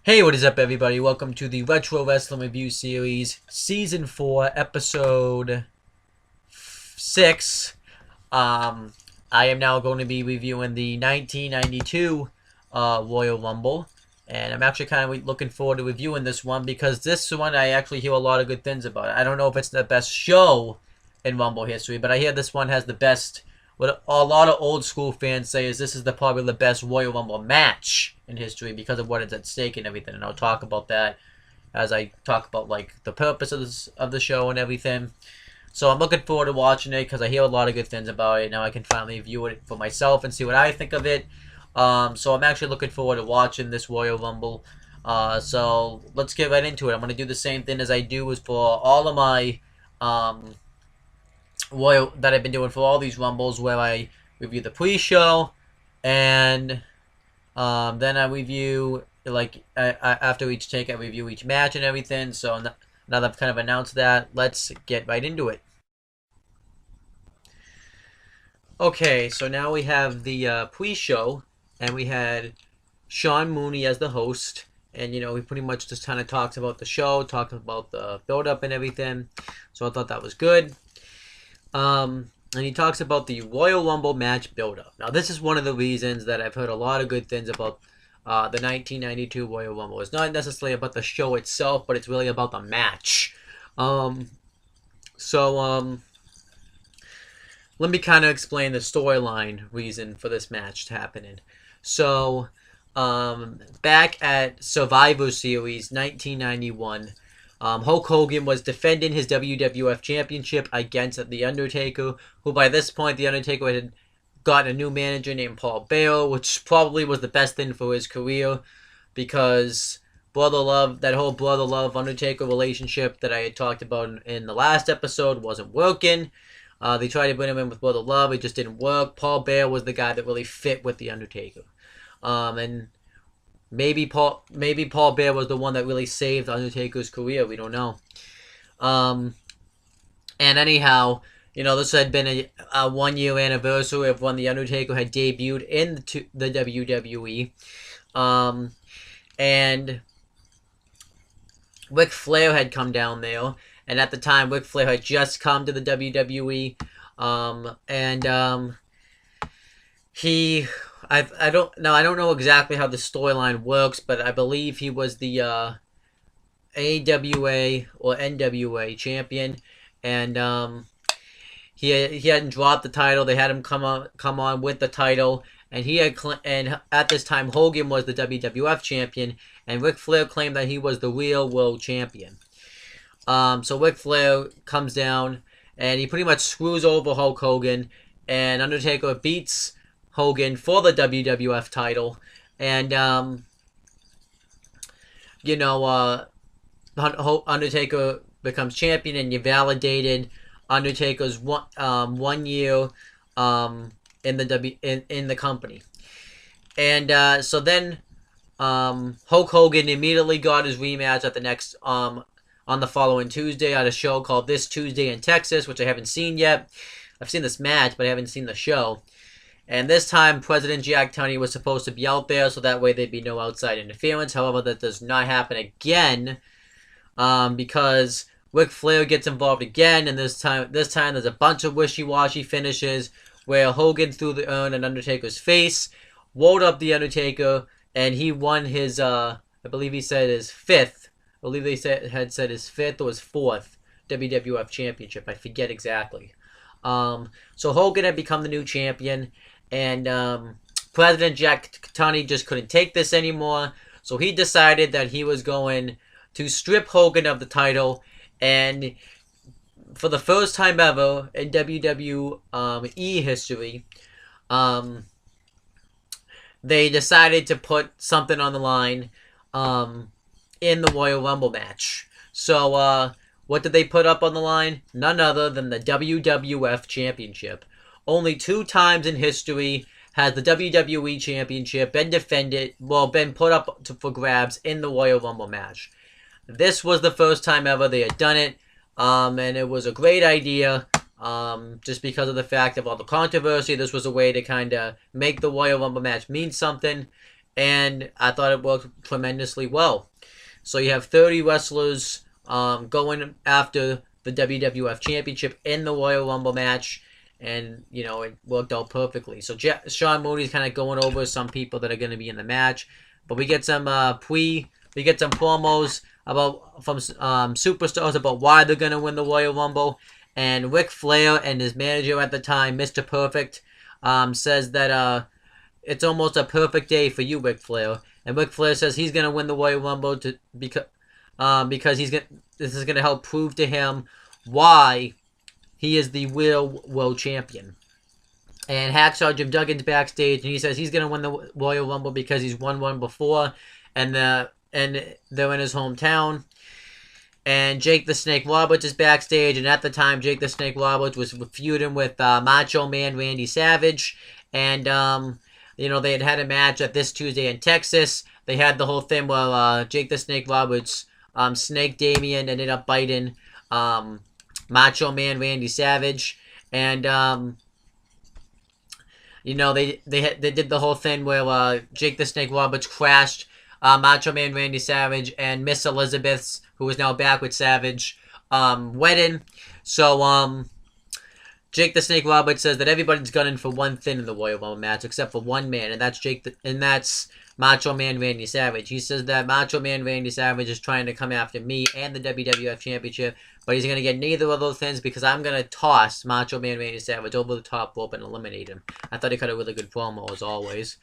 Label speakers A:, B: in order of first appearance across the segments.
A: Hey, what is up, everybody? Welcome to the Retro Wrestling Review Series, Season 4, Episode 6. I am now going to be reviewing the 1992 Royal Rumble, and I'm actually kind of looking forward to reviewing this one because this one I actually hear a lot of good things about. I don't know if it's the best show in Rumble history, but I hear this one has the best. What a lot of old school fans say is this is probably the best Royal Rumble match in history because of what is at stake and everything. And I'll talk about that as I talk about like the purpose of the show and everything. So I'm looking forward to watching it because I hear a lot of good things about it. Now I can finally view it for myself and see what I think of it. So I'm actually looking forward to watching this Royal Rumble. So let's get right into it. I'm going to do the same thing as I do is for all of my that I've been doing for all these Rumbles, where I review the pre-show and then I review, like, after each take, I review each match and everything. So now that I've kind of announced that, let's get right into it. Okay, so now we have the pre-show, and we had Shawn Mooney as the host. And, you know, he pretty much just kind of talks about the show, talks about the build-up and everything. So I thought that was good. And he talks about the Royal Rumble match build-up. Now, this is one of the reasons that I've heard a lot of good things about the 1992 Royal Rumble. It's not necessarily about the show itself, but it's really about the match. Let me kind of explain the storyline reason for this match happening. So, back at Survivor Series 1991, Hulk Hogan was defending his WWF Championship against The Undertaker, who by this point, The Undertaker had gotten a new manager named Paul Bearer, which probably was the best thing for his career, because Brother Love, that whole Brother Love Undertaker relationship that I had talked about in the last episode wasn't working. They tried to bring him in with Brother Love, it just didn't work. Paul Bearer was the guy that really fit with The Undertaker. And maybe Paul Bearer was the one that really saved Undertaker's career. We don't know. And anyhow, you know, this had been a 1 year anniversary of when The Undertaker had debuted in the WWE. And Ric Flair had come down there. And at the time, Ric Flair had just come to the WWE. I don't know exactly how the storyline works, but I believe he was the AWA or NWA champion, and he hadn't dropped the title. They had him come on with the title, and and at this time Hogan was the WWF champion, and Ric Flair claimed that he was the real world champion. So Ric Flair comes down, and he pretty much screws over Hulk Hogan, and Undertaker beats Hogan for the WWF title, and Undertaker becomes champion, and you validated Undertaker's 1 year in the company, and so then Hulk Hogan immediately got his rematch at the next on the following Tuesday at a show called This Tuesday in Texas, which I haven't seen yet. I've seen this match, but I haven't seen the show. And this time, President Jack Tunney was supposed to be out there, so that way there'd be no outside interference. However, that does not happen again, because Ric Flair gets involved again, and this time there's a bunch of wishy-washy finishes where Hogan threw the urn in Undertaker's face, rolled up the Undertaker, and he won his, I believe he said his fifth, I believe they had said his fifth or his fourth WWF Championship. I forget exactly. So Hogan had become the new champion, and President Jack Tunney just couldn't take this anymore, so he decided that he was going to strip Hogan of the title, and for the first time ever in WWE history, they decided to put something on the line in the Royal Rumble match. So what did they put up on the line? None other than the WWF Championship. Only 2 times in history has the WWE Championship been been put up for grabs in the Royal Rumble match. This was the first time ever they had done it, and it was a great idea, just because of the fact of all the controversy. This was a way to kind of make the Royal Rumble match mean something, and I thought it worked tremendously well. So you have 30 wrestlers going after the WWF Championship in the Royal Rumble match, and it worked out perfectly. So Shawn Mooney's kind of going over some people that are going to be in the match, but we get some promos from superstars about why they're going to win the Royal Rumble, and Ric Flair and his manager at the time, Mr. Perfect, says that it's almost a perfect day for you, Ric Flair. And Ric Flair says he's going to win the Royal Rumble because this is going to help prove to him why he is the real world champion. And Hacksaw Jim Duggan's backstage, and he says he's going to win the Royal Rumble because he's won one before, and they're in his hometown. And Jake the Snake Roberts is backstage, and at the time, Jake the Snake Roberts was feuding with Macho Man Randy Savage, and they had a match at this Tuesday in Texas. They had the whole thing where Jake the Snake Roberts, Snake Damien ended up biting Macho Man Randy Savage, and they did the whole thing where Jake the Snake Roberts crashed Macho Man Randy Savage and Miss Elizabeth's, who is now back with Savage, wedding. So Jake the Snake Roberts says that everybody's gunning for one thing in the Royal Rumble match except for one man, and that's Macho Man Randy Savage. He says that Macho Man Randy Savage is trying to come after me and the WWF Championship, but he's going to get neither of those things because I'm going to toss Macho Man Randy Savage over the top rope and eliminate him. I thought he cut a really good promo, as always.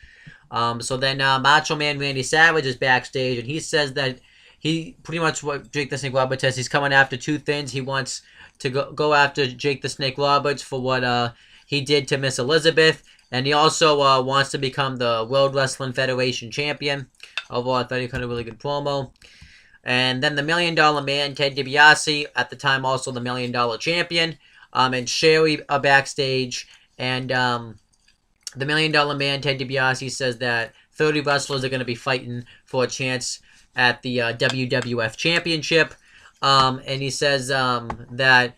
A: So then Macho Man Randy Savage is backstage, and he says that he pretty much what Jake the Snake Roberts says, he's coming after two things. He wants to go after Jake the Snake Roberts for what he did to Miss Elizabeth, and he also wants to become the World Wrestling Federation champion. Although I thought he cut a really good promo. And then the $1 Million Man, Ted DiBiase, at the time also the $1 Million Champion, and Sherry are backstage, and the $1 Million Man, Ted DiBiase, says that 30 wrestlers are going to be fighting for a chance at the WWF Championship. And he says that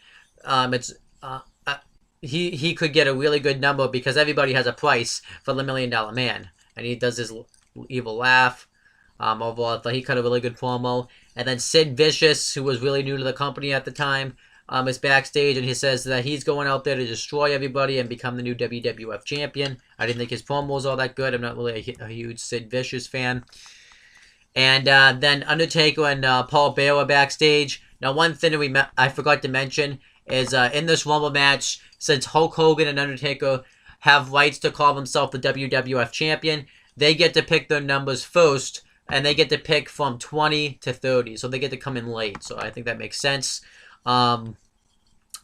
A: he could get a really good number because everybody has a price for the $1 Million Man. And he does his evil laugh. Overall, I thought he cut a really good promo. And then Sid Vicious, who was really new to the company at the time, is backstage, and he says that he's going out there to destroy everybody and become the new WWF champion. I didn't think his promo was all that good. I'm not really a huge Sid Vicious fan. And then Undertaker and Paul Bearer are backstage. Now, one thing that I forgot to mention is in this Rumble match, since Hulk Hogan and Undertaker have rights to call themselves the WWF champion, they get to pick their numbers first, and they get to pick from 20 to 30. So they get to come in late. So I think that makes sense. And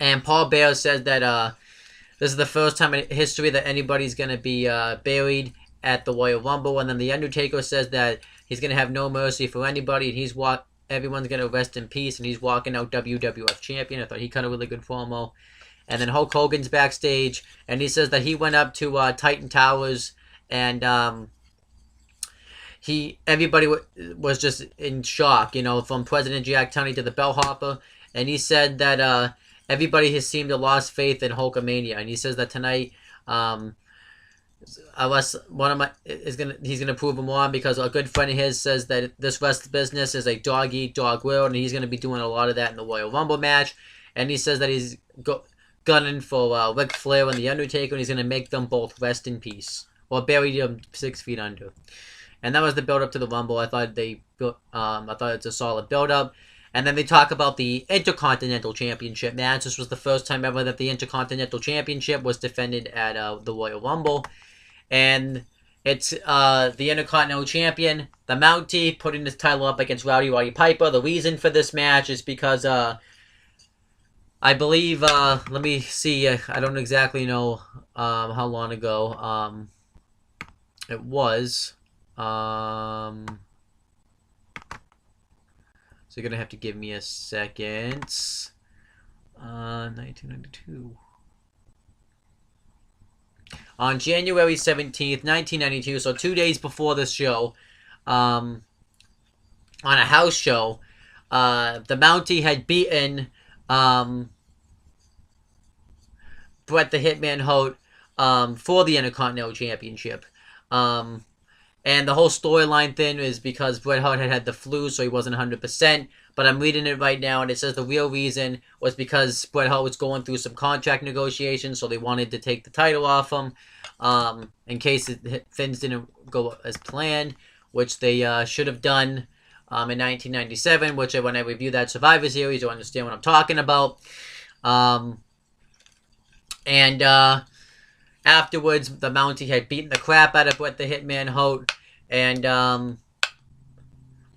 A: Paul Bearer says that this is the first time in history that anybody's going to be buried at the Royal Rumble. And then The Undertaker says that he's going to have no mercy for anybody, and everyone's going to rest in peace, and he's walking out WWF champion. I thought he cut a really good promo. And then Hulk Hogan's backstage, and he says that he went up to Titan Towers, and everybody was just in shock, from President Jack Tunney to the bellhopper. And he said that everybody has seemed to lost faith in Hulkamania, and he says that tonight, unless he's gonna prove him wrong, because a good friend of his says that this wrestling business is a dog eat dog world, and he's gonna be doing a lot of that in the Royal Rumble match. And he says that he's gunning for Ric Flair and The Undertaker, and he's gonna make them both rest in peace or bury them 6 feet under. And that was the build up to the Rumble. I thought it's a solid build up. And then they talk about the Intercontinental Championship match. This was the first time ever that the Intercontinental Championship was defended at the Royal Rumble. And it's the Intercontinental Champion, the Mountie, putting his title up against Roddy Piper. The reason for this match is because I believe, let me see, I don't exactly know how long ago it was. So you're going to have to give me a second. 1992. On January 17th, 1992, so 2 days before this show, on a house show, the Mountie had beaten Bret the Hitman Hart for the Intercontinental Championship. And the whole storyline thing is because Bret Hart had the flu, so he wasn't 100%. But I'm reading it right now, and it says the real reason was because Bret Hart was going through some contract negotiations, so they wanted to take the title off him in case things didn't go as planned, which they should have done in 1997, which when I review that Survivor Series, you'll understand what I'm talking about. Afterwards, the Mountie had beaten the crap out of Bret the Hitman Hart, and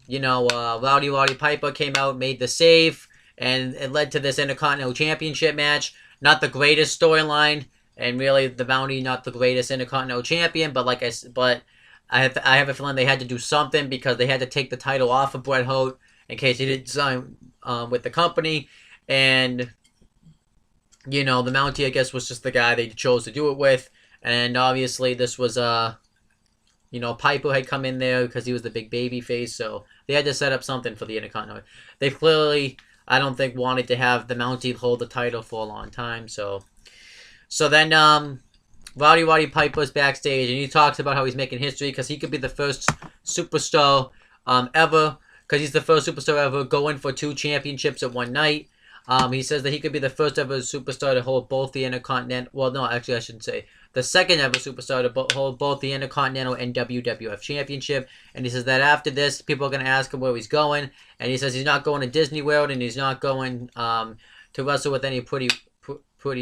A: Rowdy Piper came out, made the save, and it led to this Intercontinental Championship match. Not the greatest storyline, and really the Mountie not the greatest Intercontinental Champion, but I have a feeling they had to do something because they had to take the title off of Bret Hart in case he didn't sign with the company, and the Mountie, I guess, was just the guy they chose to do it with, and obviously this was Piper had come in there because he was the big baby face, so they had to set up something for the Intercontinental. They clearly, I don't think, wanted to have the Mountie hold the title for a long time, so then Roddy Piper's backstage, and he talks about how he's making history because he could be the first superstar ever, because he's the first superstar ever going for 2 championships at one night. He says that he could be the first ever superstar to hold both the Intercontinental... Well, no, actually, I shouldn't say. The second ever superstar to hold both the Intercontinental and WWF Championship. And he says that after this, people are going to ask him where he's going. And he says he's not going to Disney World, and he's not going to wrestle with any pretty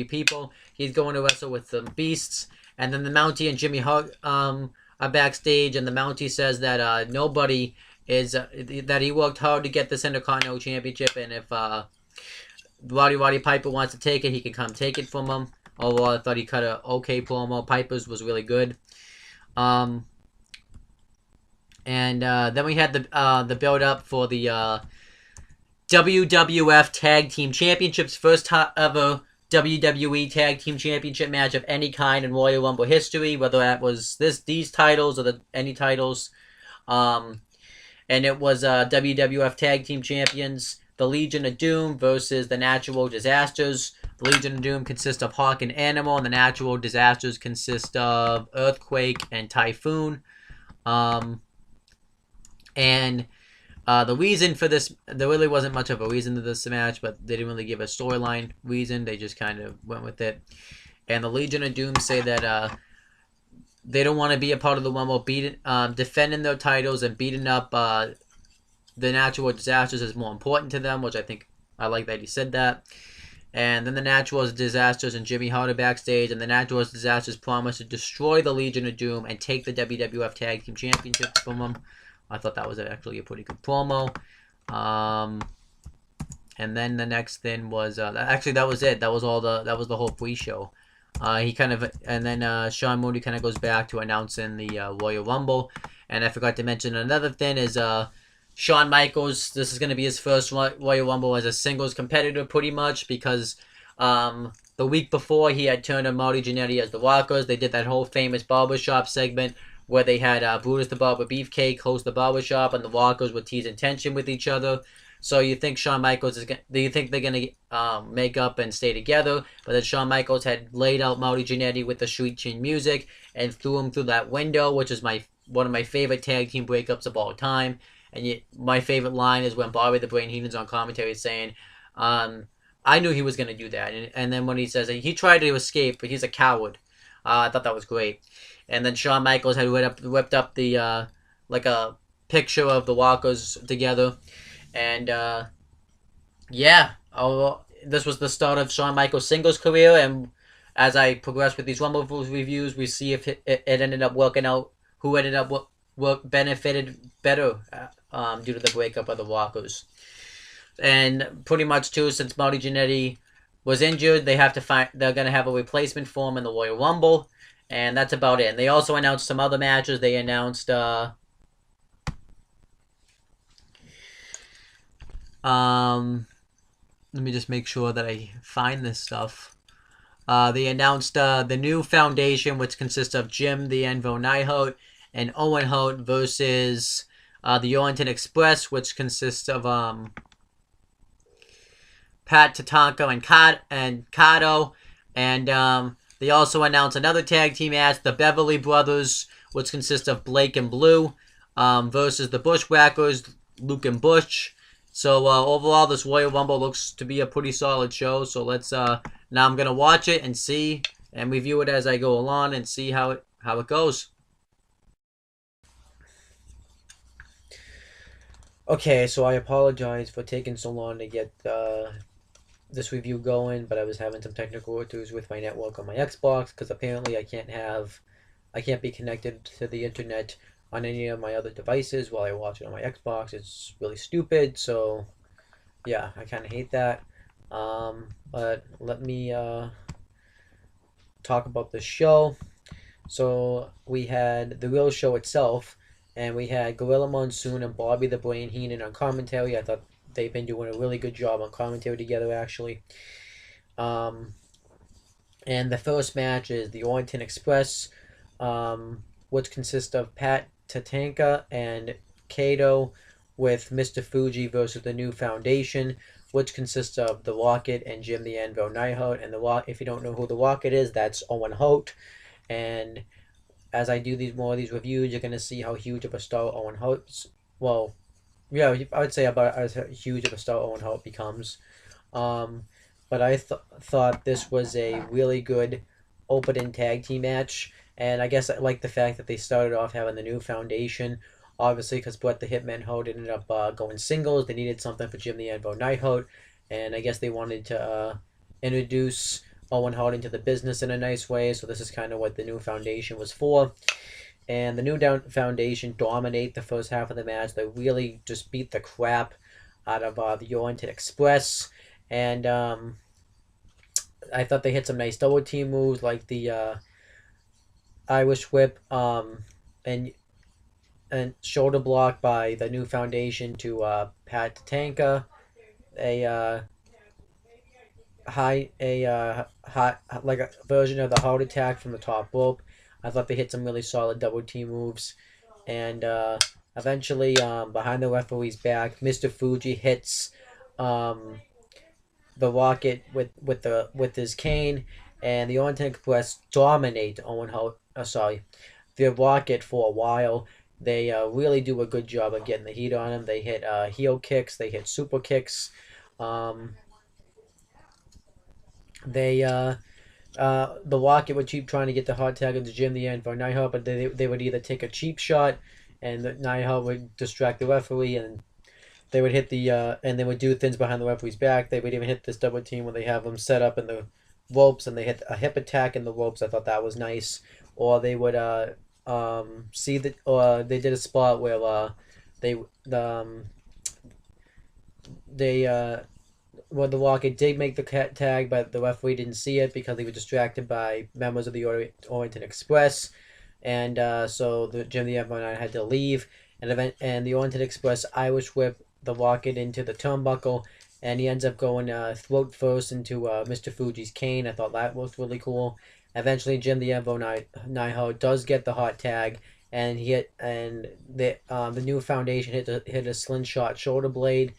A: people. He's going to wrestle with some beasts. And then the Mountie and Jimmy Hart are backstage, and the Mountie says that nobody is... that he worked hard to get this Intercontinental Championship, and if... Roddy Piper wants to take it, he can come take it from him. Although I thought he cut a okay promo. Piper's was really good. And then we had the build up for the WWF Tag Team Championships, first ever WWE Tag Team Championship match of any kind in Royal Rumble history, whether that was these titles or any titles. And it was WWF Tag Team Champions, the Legion of Doom versus the Natural Disasters. The Legion of Doom consists of Hawk and Animal, and the Natural Disasters consist of Earthquake and Typhoon. The reason for this, there really wasn't much of a reason to this match, but they didn't really give a storyline reason. They just kind of went with it. And the Legion of Doom say that they don't want to be a part of the Rumble, defending their titles and beating up the Natural Disasters is more important to them, which I like that he said that. And then the Natural Disasters and Jimmy Hart are backstage, and the Natural Disasters promise to destroy the Legion of Doom and take the WWF Tag Team Championship from them. I thought that was actually a pretty good promo. And then the next thing was actually that was it. That was the whole pre-show. And then Shawn Mooney kind of goes back to announcing the Royal Rumble. And I forgot to mention another thing is Shawn Michaels, this is going to be his first Royal Rumble as a singles competitor, pretty much, because the week before he had turned on Marty Jannetty as the Walkers. They did that whole famous barbershop segment where they had Brutus the Barber Beefcake host the barbershop, and the Walkers were teasing tension with each other. So you think Shawn Michaels do you think they're going to make up and stay together? But then Shawn Michaels had laid out Marty Jannetty with the Sweet Chin Music and threw him through that window, which is one of my favorite tag team breakups of all time. And yet, my favorite line is when Bobby the Brain Heenan's on commentary saying, I knew he was going to do that. And then when he says he tried to escape, but he's a coward. I thought that was great. And then Shawn Michaels had whipped up the like a picture of the Walkers together. And this was the start of Shawn Michaels' singles career. And as I progress with these Rumble reviews, we see if it ended up working out, who ended up benefited better due to the breakup of the Walkers. And pretty much too, since Marty Jannetty was injured, they're going to have a replacement for him in the Royal Rumble, and that's about it. And they also announced some other matches. They announced let me just make sure that I find this stuff. They announced the new foundation, which consists of Jim the Anvil Neidhart and Owen Hart versus the Orient Express, which consists of Pat Tatanka and Kato. And they also announced another tag team match, the Beverly Brothers, which consists of Blake and Blue versus the Bushwhackers, Luke and Bush. So overall, this Royal Rumble looks to be a pretty solid show. So let's now I'm gonna watch it and see and review it as I go along and see how it goes. Okay, so I apologize for taking so long to get this review going, but I was having some technical issues with my network on my Xbox because apparently I can't be connected to the internet on any of my other devices while I watch it on my Xbox. It's really stupid, so yeah, I kind of hate that. But let me talk about the show. So we had the real show itself, and we had Gorilla Monsoon and Bobby the Brain Heenan on commentary. I thought they've been doing a really good job on commentary together, actually. And the first match is the Orient Express, which consists of Pat Tatanka and Kato with Mr. Fuji versus the New Foundation, which consists of the Rocket and Jim the Anvil Neidhart. And if you don't know who the Rocket is, that's Owen Hart. And as I do more of these reviews, you're gonna see how huge of a star Owen Hart's. Well, yeah, I would say about as huge of a star Owen Hart becomes. But I thought this was a really good opening tag team match, and I guess I like the fact that they started off having the New Foundation. Obviously, because Bret the Hitman Hart ended up going singles, they needed something for Jim the Anvil Neidhart, and I guess they wanted to introduce Owen Hart into the business in a nice way, so this is kind of what the New Foundation was for. And the New Foundation dominate the first half of the match. They really just beat the crap out of the Orient Express, and I thought they hit some nice double team moves like the Irish Whip and shoulder block by the New Foundation to Pat Tatanka, like a version of the heart attack from the top rope. I thought they hit some really solid double team moves, and eventually behind the referee's back, Mr. Fuji hits the Rocket with his cane, and the Orient Express dominate the Rocket for a while. They really do a good job of getting the heat on him. They hit heel kicks, they hit super kicks. The Rocket would keep trying to get the hot tag into Jim the Anvil Neidhart, but they would either take a cheap shot, and the Neidhart would distract the referee, and they would hit and they would do things behind the referee's back. They would even hit this double team when they have them set up in the ropes, and they hit a hip attack in the ropes. I thought that was nice. Or they would they did a spot where well, the Rocket did make the tag, but the referee didn't see it because they were distracted by members of the Orient Express, and so Jim the Anvil had to leave, and the Orient Express Irish Whip the Rocket into the turnbuckle, and he ends up going throat first into Mr. Fuji's cane. I thought that was really cool. Eventually, Jim the Anvil Neidhart does get the hot tag, and the New Foundation hit a slingshot shoulder blade,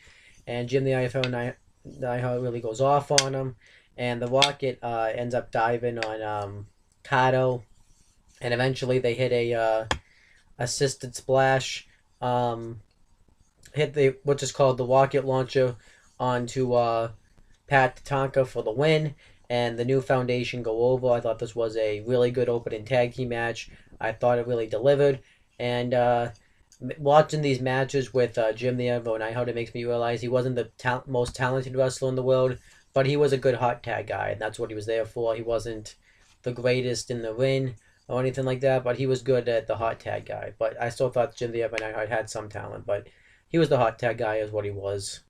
A: and Jim the Anvil Neidhart really goes off on him, and the Rocket ends up diving on Kato, and eventually they hit a assisted splash, which is called the Rocket Launcher onto Pat Tatanka for the win, and the New Foundation go over. I thought this was a really good opening tag team match. I thought it really delivered, and watching these matches with Jim the Anvil Neidhart, it makes me realize he wasn't the most talented wrestler in the world, but he was a good hot tag guy, and that's what he was there for. He wasn't the greatest in the ring or anything like that, but he was good at the hot tag guy. But I still thought Jim the Anvil Neidhart had some talent, but he was the hot tag guy is what he was.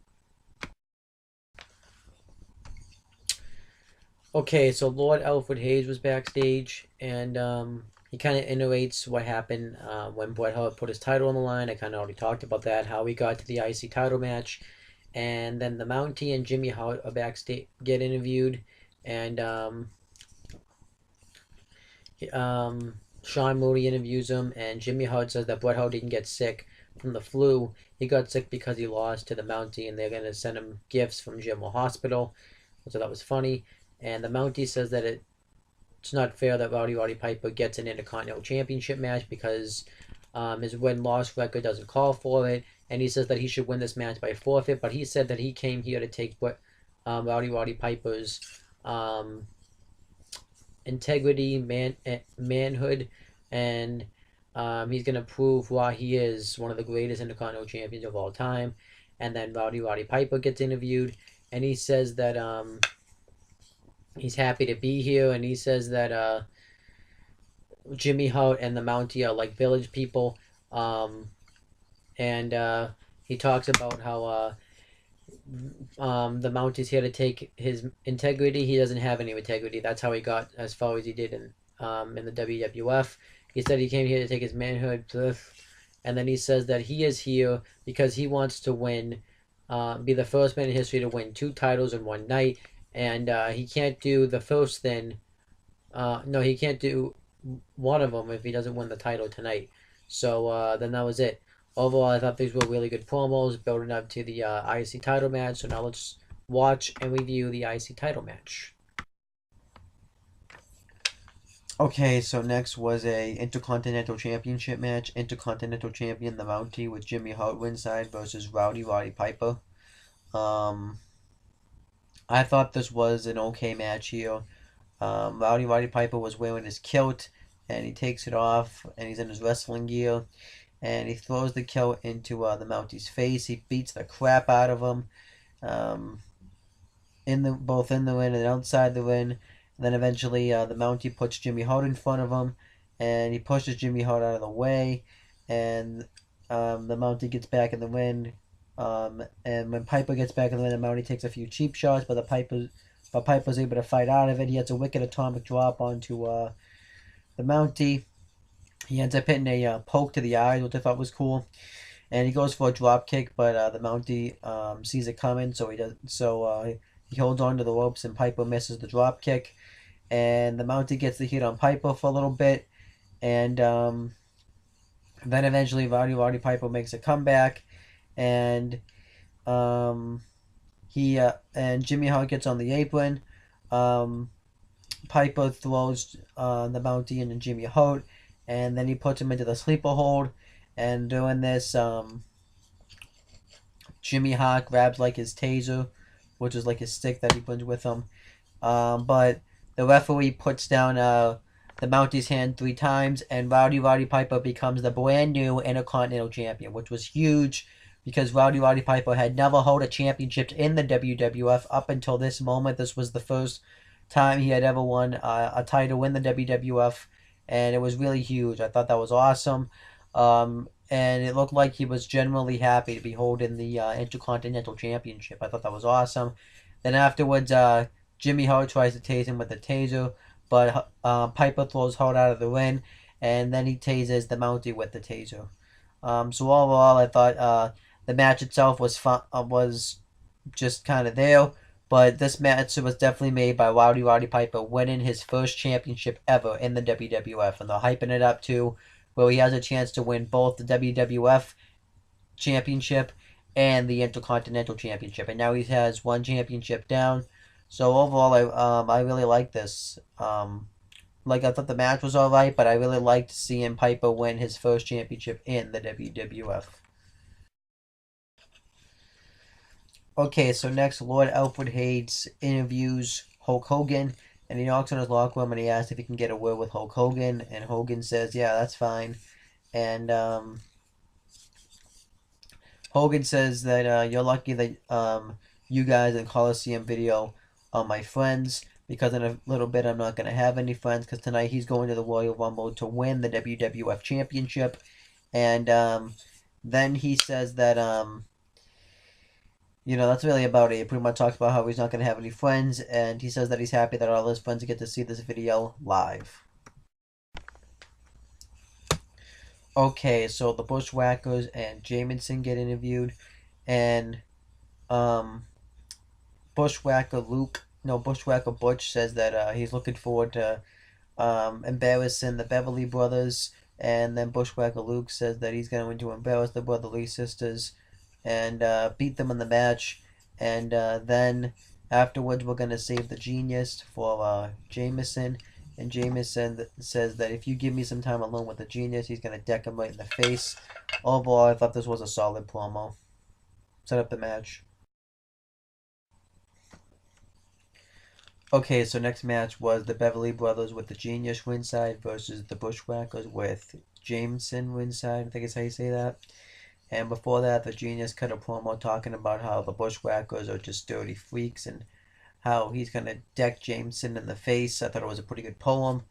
A: Okay, so Lord Alfred Hayes was backstage, and he kind of iterates what happened when Bret Hart put his title on the line. I kind of already talked about that, how he got to the IC title match. And then the Mountie and Jimmy Hart are backstage, get interviewed. And Shawn Moody interviews him, and Jimmy Hart says that Bret Hart didn't get sick from the flu. He got sick because he lost to the Mountie, and they're going to send him gifts from General Hospital. So that was funny. And the Mountie says that it's not fair that Roddy Piper gets an Intercontinental Championship match because his win-loss record doesn't call for it, and he says that he should win this match by forfeit. But he said that he came here to take what Roddy Piper's integrity, manhood, and he's gonna prove why he is one of the greatest Intercontinental champions of all time. And then Roddy Piper gets interviewed, and he says that he's happy to be here, and he says that Jimmy Hart and the Mountie are like village people, and he talks about how the Mountie's here to take his integrity. He doesn't have any integrity. That's how he got as far as he did in the WWF. He said he came here to take his manhood, and then he says that he is here because he wants to win, be the first man in history to win 2 titles in one night, and he can't do the first thing. No, he can't do one of them if he doesn't win the title tonight. So then that was it. Overall, I thought these were really good promos building up to the IC title match. So now let's watch and review the IC title match.
B: Okay, so next was a Intercontinental Championship match. Intercontinental Champion, the Mountie, with Jimmy Hart ringside versus Roddy Piper. I thought this was an okay match here. Roddy Piper was wearing his kilt, and he takes it off, and he's in his wrestling gear, and he throws the kilt into the Mountie's face. He beats the crap out of him, both in the ring and outside the ring. And then eventually the Mountie puts Jimmy Hart in front of him, and he pushes Jimmy Hart out of the way, and the Mountie gets back in the ring. And when Piper gets back in the ring, the Mountie takes a few cheap shots, but Piper's able to fight out of it. He has a wicked atomic drop onto the Mountie. He ends up hitting a poke to the eyes, which I thought was cool. And he goes for a drop kick, but the Mountie sees it coming, so he holds on to the ropes, and Piper misses the drop kick. And the Mountie gets the hit on Piper for a little bit, and then eventually Roddy Piper makes a comeback, and and Jimmy Hart gets on the apron. Piper throws the Mountie into Jimmy Hart, and then he puts him into the sleeper hold. And doing this, Jimmy Hart grabs like his taser, which is like his stick that he brings with him. But the referee puts down the Mountie's hand 3 times, and Roddy Piper becomes the brand new Intercontinental Champion, which was huge because Roddy Piper had never held a championship in the WWF up until this moment. This was the first time he had ever won a title in the WWF, and it was really huge. I thought that was awesome. And it looked like he was genuinely happy to be holding the Intercontinental Championship. I thought that was awesome. Then afterwards, Jimmy Hart tries to tase him with a taser, but Piper throws Hart out of the ring, and then he tases the Mountie with the taser. So overall, I thought the match itself was fun, was just kind of there, but this match was definitely made by Roddy Piper winning his first championship ever in the WWF, and they're hyping it up too, where he has a chance to win both the WWF Championship and the Intercontinental Championship, and now he has 1 championship down. So overall, I really like this. I thought the match was alright, but I really liked seeing Piper win his first championship in the WWF. Okay, so next, Lord Alfred Hayes interviews Hulk Hogan, and he knocks on his locker room and he asks if he can get a word with Hulk Hogan, and Hogan says, yeah, that's fine. And Hogan says that you're lucky that you guys in Coliseum video are my friends, because in a little bit I'm not going to have any friends, because tonight he's going to the Royal Rumble to win the WWF Championship. And then he says that that's really about it. He pretty much talks about how he's not going to have any friends, and he says that he's happy that all his friends get to see this video live. Okay, so the Bushwhackers and Jamison get interviewed, and Bushwhacker Butch says that he's looking forward to embarrassing the Beverly Brothers, and then Bushwhacker Luke says that he's going to embarrass the Brotherly Sisters and beat them in the match, and then afterwards we're going to save the Genius for Jameson, And Jameson says that if you give me some time alone with the Genius, he's going to deck him right in the face. Overall, I thought this was a solid promo. Set up the match. Okay, so next match was the Beverly Brothers with the Genius ringside versus the Bushwhackers with Jameson ringside. I think is how you say that. And before that, the Genius cut a promo talking about how the Bushwhackers are just dirty freaks and how he's gonna deck Jameson in the face. I thought it was a pretty good poem,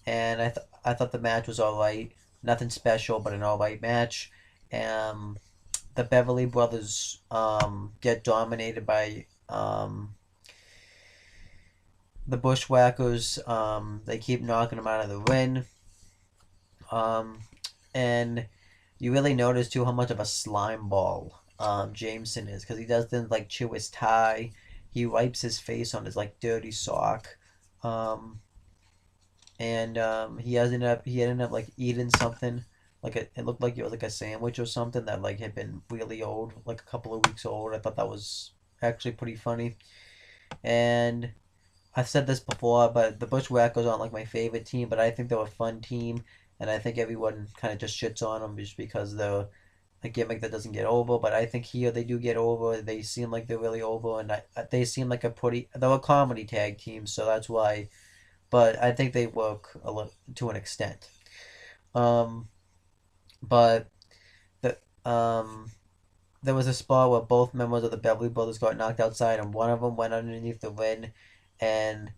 B: and I thought the match was all right. Nothing special, but an all right match. The Beverly Brothers get dominated by the Bushwhackers. They keep knocking them out of the ring. And you really notice too how much of a slime ball Jameson is, because he doesn't like chew his tie. He wipes his face on his like dirty sock. And he ended up like eating something like it looked like it was like a sandwich or something that like had been really old, like a couple of weeks old. I thought that was actually pretty funny. And I've said this before, but the Bushwhackers aren't like my favorite team, but I think they're a fun team, and I think everyone kind of just shits on them just because they're a gimmick that doesn't get over. But I think here they do get over. They seem like they're really over, and they seem like they're a comedy tag team, so that's why. But I think they work a little to an extent. Um, but the there was a spot where both members of the Beverly Brothers got knocked outside, and one of them went underneath the ring, and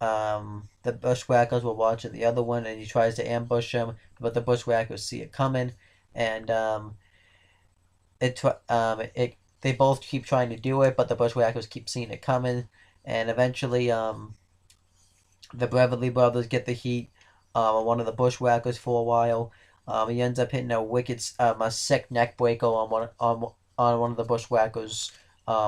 B: the Bushwhackers were watching the other one, and he tries to ambush him, but the Bushwhackers see it coming, and they both keep trying to do it, but the Bushwhackers keep seeing it coming, and eventually the Beverly Brothers get the heat on one of the Bushwhackers for a while. He ends up hitting a sick neck breaker on one of the Bushwhackers,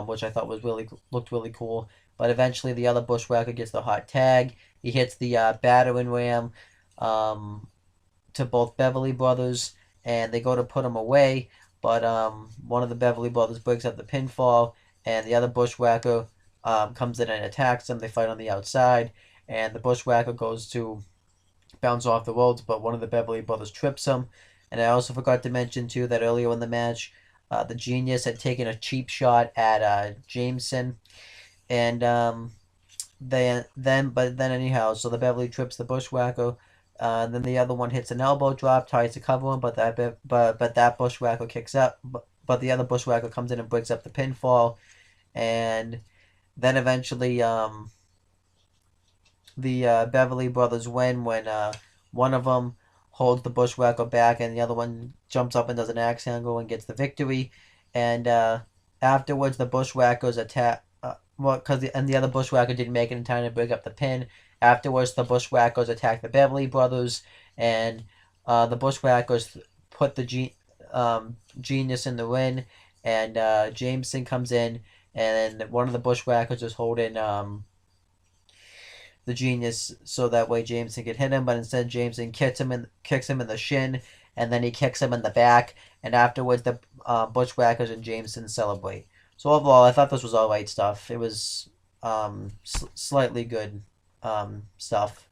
B: which I thought looked really cool. But eventually, the other Bushwhacker gets the hot tag. He hits the battering ram to both Beverly Brothers, and they go to put him away. But one of the Beverly Brothers breaks up the pinfall, and the other Bushwhacker comes in and attacks them. They fight on the outside, and the Bushwhacker goes to bounce off the ropes, but one of the Beverly Brothers trips him. And I also forgot to mention too that earlier in the match, the Genius had taken a cheap shot at Jameson, and but then anyhow, so the Beverly trips the Bushwhacker. Then the other one hits an elbow drop, tries to cover him, but that Bushwhacker kicks up. But the other Bushwhacker comes in and breaks up the pinfall, and then eventually the Beverly Brothers win when one of them holds the Bushwhacker back, and the other one jumps up and does an axe handle and gets the victory. And afterwards, the Bushwhackers attack. And the other Bushwhacker didn't make it in time to break up the pin. Afterwards, the Bushwhackers attack the Beverly Brothers, and the Bushwhackers put the Genius in the ring, and Jameson comes in, and one of the Bushwhackers is holding the Genius so that way Jameson could hit him, but instead Jameson kicks him in the shin, and then he kicks him in the back, and afterwards the Bushwhackers and Jameson celebrate. So overall, I thought this was all right stuff. It was slightly good stuff.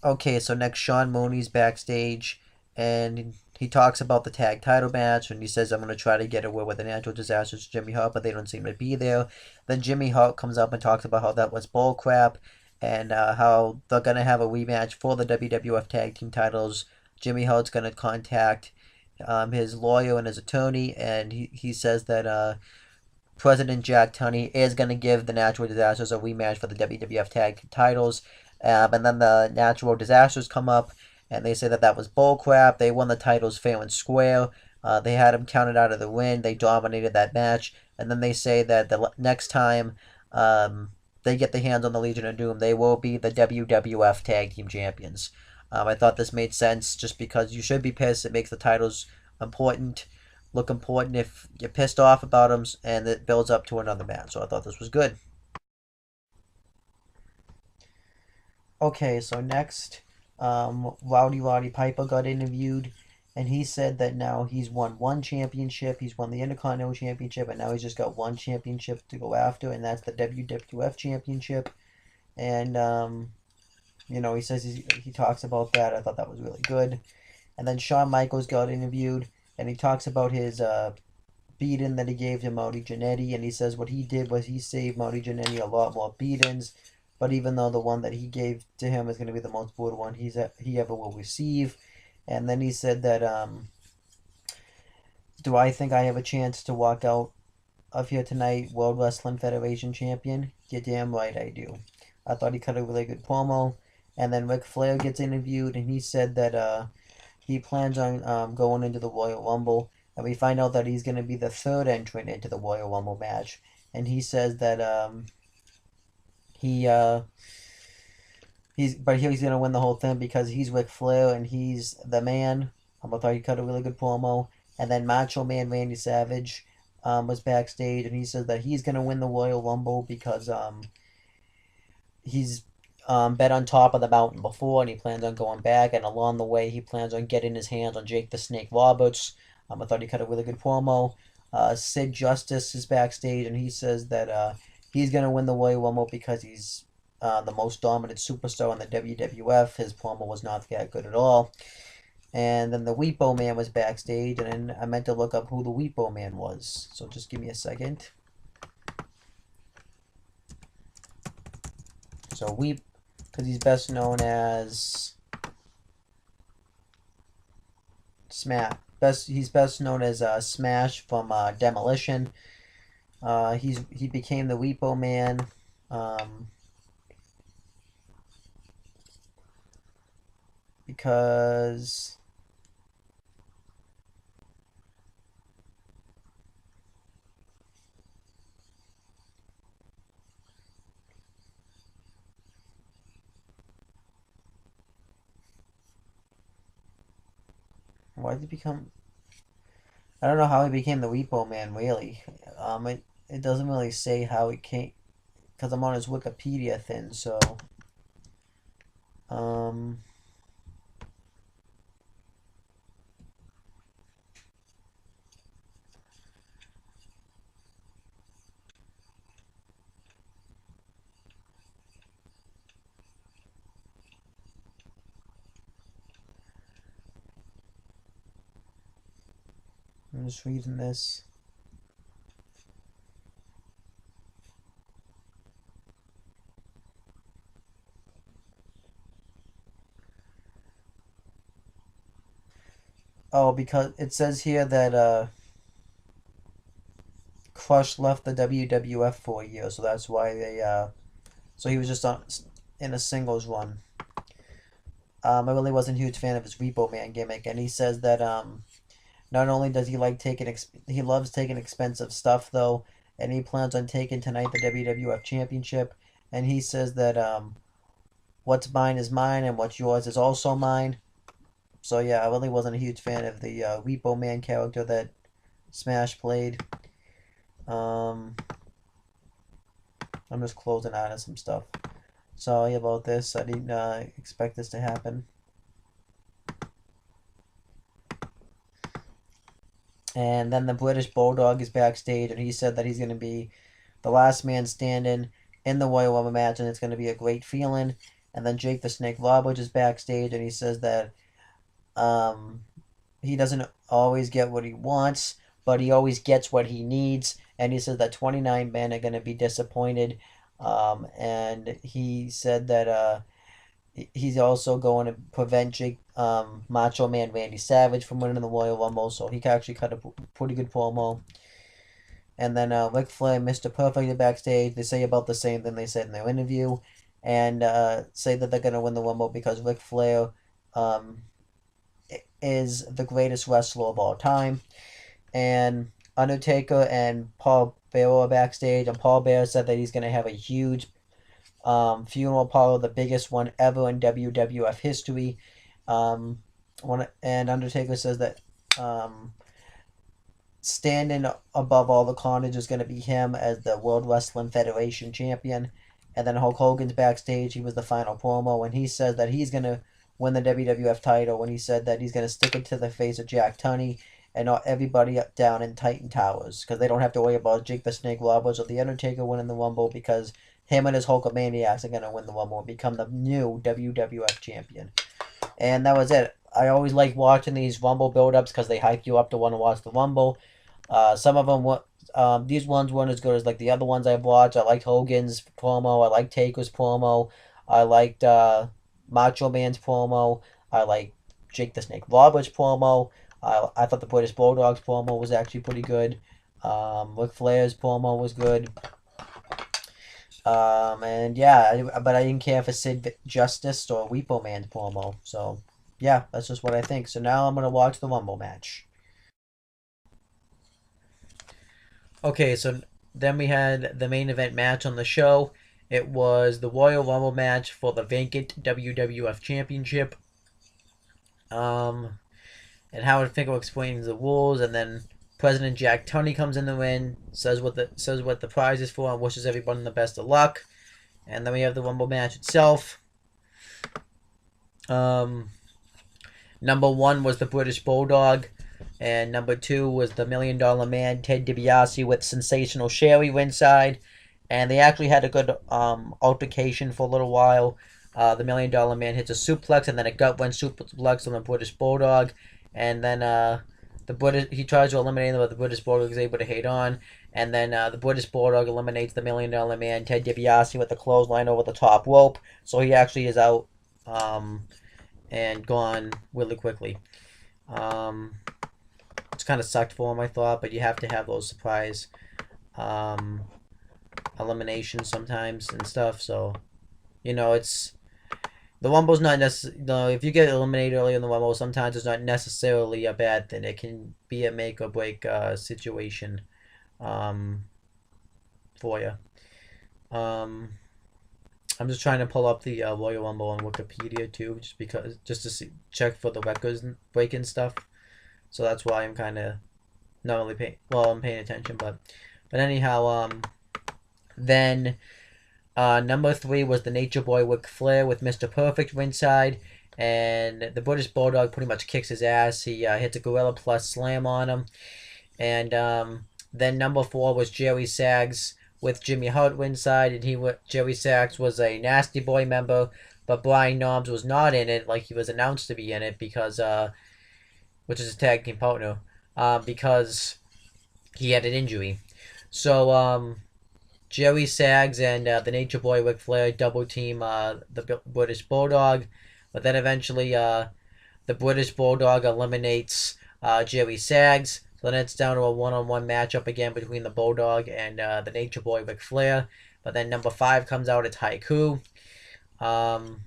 B: Okay, so next Shawn Moniz backstage, and he talks about the tag title match, and he says, I'm going to try to get away with the natural disasters to Jimmy Hart, but they don't seem to be there. Then Jimmy Hart comes up and talks about how that was bull crap, and how they're going to have a rematch for the WWF Tag Team titles. Jimmy Hart's going to contact his lawyer and his attorney, and he says that President Jack Tunney is going to give the Natural Disasters a rematch for the WWF Tag titles. And then the Natural Disasters come up, and they say that that was bullcrap. They won the titles fair and square. They had him counted out of the win. They dominated that match. And then they say that the next time they get the hands on the Legion of Doom, they will be the WWF Tag Team Champions. I thought this made sense just because you should be pissed. It makes the titles look important if you're pissed off about them, and it builds up to another match. So I thought this was good. Okay, so next, Roddy Piper got interviewed, and he said that now he's won one championship. He's won the Intercontinental Championship, and now he's just got one championship to go after, and that's the WWF Championship. And he says he talks about that. I thought that was really good. And then Shawn Michaels got interviewed, and he talks about his beating that he gave to Marty Jannetty, and he says what he did was he saved Marty Jannetty a lot more beatings, but even though the one that he gave to him is going to be the most brutal one he ever will receive. And then he said that, do I think I have a chance to walk out of here tonight World Wrestling Federation champion? You're damn right I do. I thought he cut a really good promo. And then Ric Flair gets interviewed, and he said that he plans on going into the Royal Rumble, and we find out that he's going to be the third entrant into the Royal Rumble match. And he says that he's going to win the whole thing because he's Ric Flair and he's the man. I thought he cut a really good promo. And then Macho Man Randy Savage was backstage, and he says that he's going to win the Royal Rumble because he's bet on top of the mountain before, and he plans on going back, and along the way he plans on getting his hands on Jake the Snake Roberts. I thought he cut a really good promo. Sid Justice is backstage, and he says that he's going to win the Royal Rumble because he's the most dominant superstar in the WWF. His promo was not that good at all. And then the Weepo Man was backstage, and I meant to look up who the Weepo Man was. So just give me a second. So because he's best known as He's best known as Smash from Demolition. He became the Weepo Man. Because why did he become? I don't know how he became the Weepo Man. Really, it doesn't really say how he came, because I'm on his Wikipedia thing. So, I'm just reading this. Oh, because it says here that Crush left the WWF for a year, so that's why so he was just in a singles run. I really wasn't a huge fan of his Repo Man gimmick, and he says that not only does he like he loves taking expensive stuff though, and he plans on taking tonight the WWF Championship, and he says that what's mine is mine, and what's yours is also mine. So yeah, I really wasn't a huge fan of the Repo Man character that Smash played. I'm just closing out of some stuff. Sorry about this. I didn't expect this to happen. And then the British Bulldog is backstage, and he said that he's going to be the last man standing in the Royal Rumble match, and it's going to be a great feeling. And then Jake the Snake Roberts is backstage, and he says that he doesn't always get what he wants, but he always gets what he needs. And he says that 29 men are going to be disappointed. And he said that he's also going to prevent Macho Man Randy Savage from winning the Royal Rumble. So he actually cut a pretty good promo. And then Ric Flair and Mr. Perfect are backstage. They say about the same thing they said in their interview. And say that they're going to win the Rumble because Ric Flair is the greatest wrestler of all time. And Undertaker and Paul Bearer are backstage, and Paul Bearer said that he's going to have a huge funeral parlor, the biggest one ever in WWF history. And Undertaker says that standing above all the carnage is going to be him as the World Wrestling Federation champion. And then Hulk Hogan's backstage. He was the final promo, and he says that he's going to win the WWF title, when he said that he's going to stick it to the face of Jack Tunney and not everybody down in Titan Towers, because they don't have to worry about Jake the Snake Roberts or the Undertaker winning the Rumble, because him and his Hulkamaniacs are gonna win the Rumble and become the new WWF champion. And that was it. I always like watching these Rumble build-ups because they hype you up to want to watch the Rumble. Some of them, these ones weren't as good as like the other ones I've watched. I liked Hogan's promo. I liked Taker's promo. I liked Macho Man's promo. I liked Jake the Snake Roberts promo. I thought the British Bulldog's promo was actually pretty good. Ric Flair's promo was good. And yeah, but I didn't care for Sid Justice or Repo Man's promo. So yeah, that's just what I think. So now I'm gonna watch the Rumble match. Okay, so then we had the main event match on the show. It was the Royal Rumble match for the vacant WWF Championship. And Howard Finkel explains the rules, and then President Jack Tunney comes in the ring, says what the prize is for, and wishes everyone the best of luck. And then we have the Rumble match itself. Number 1 was the British Bulldog, and number 2 was the $1 Million Man, Ted DiBiase, with Sensational Sherry ringside. And they actually had a good altercation for a little while. The $1 Million Man hits a suplex and then a gut wrench suplex on the British Bulldog. And then he tries to eliminate him, but the British Bulldog is able to hate on. And then the British Bulldog eliminates the $1 Million Man, Ted DiBiase, with a clothesline over the top rope. So he actually is out and gone really quickly. It's kind of sucked for him, I thought, but you have to have those surprise eliminations sometimes and stuff. So, it's the Rumble's not necessarily. If you get eliminated early in the Rumble, sometimes it's not necessarily a bad thing. It can be a make or break situation for you. I'm just trying to pull up the Royal Rumble on Wikipedia too, just to check for the records breaking stuff. So that's why I'm kind of not only I'm paying attention, but anyhow, then number 3 was the Nature Boy Ric Flair with Mr. Perfect ringside, and the British Bulldog pretty much kicks his ass. He hits a Gorilla Plus slam on him, and then number 4 was Jerry Sags with Jimmy Hart ringside, and Jerry Sags was a Nasty Boy member, but Brian Knobbs was not in it, like he was announced to be in it, because which is his tag team partner, because he had an injury. So Jerry Sags and the Nature Boy Ric Flair double team the British Bulldog, but then eventually the British Bulldog eliminates Jerry Sags. So then it's down to a one-on-one matchup again between the Bulldog and the Nature Boy Ric Flair. But then number 5 comes out, it's Haiku. And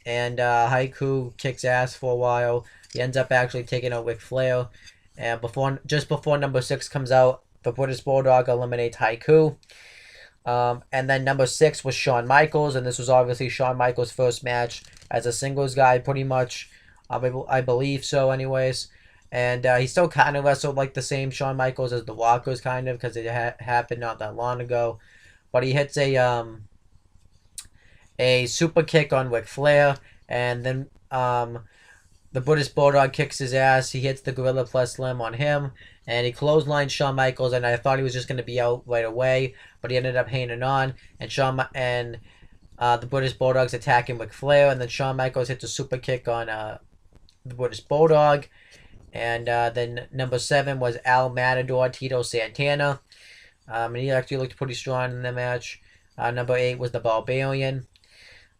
B: Haiku kicks ass for a while. He ends up actually taking out Ric Flair. And just before number 6 comes out, the British Bulldog eliminates Haiku. And then number 6 was Shawn Michaels, and this was obviously Shawn Michaels' first match as a singles guy, pretty much. I believe so, anyways. And he still kind of wrestled like the same Shawn Michaels as the Walkers, kind of, because it happened not that long ago. But he hits a super kick on Ric Flair, and then the British Bulldog kicks his ass. He hits the Gorilla Plus Slam on him, and he clotheslines Shawn Michaels, and I thought he was just going to be out right away, but he ended up hanging on, and the British Bulldog's attacking Ric Flair, and then Shawn Michaels hits a super kick on the British Bulldog. And then number 7 was Al Matador Tito Santana. And he actually looked pretty strong in the match. Number 8 was the Barbarian.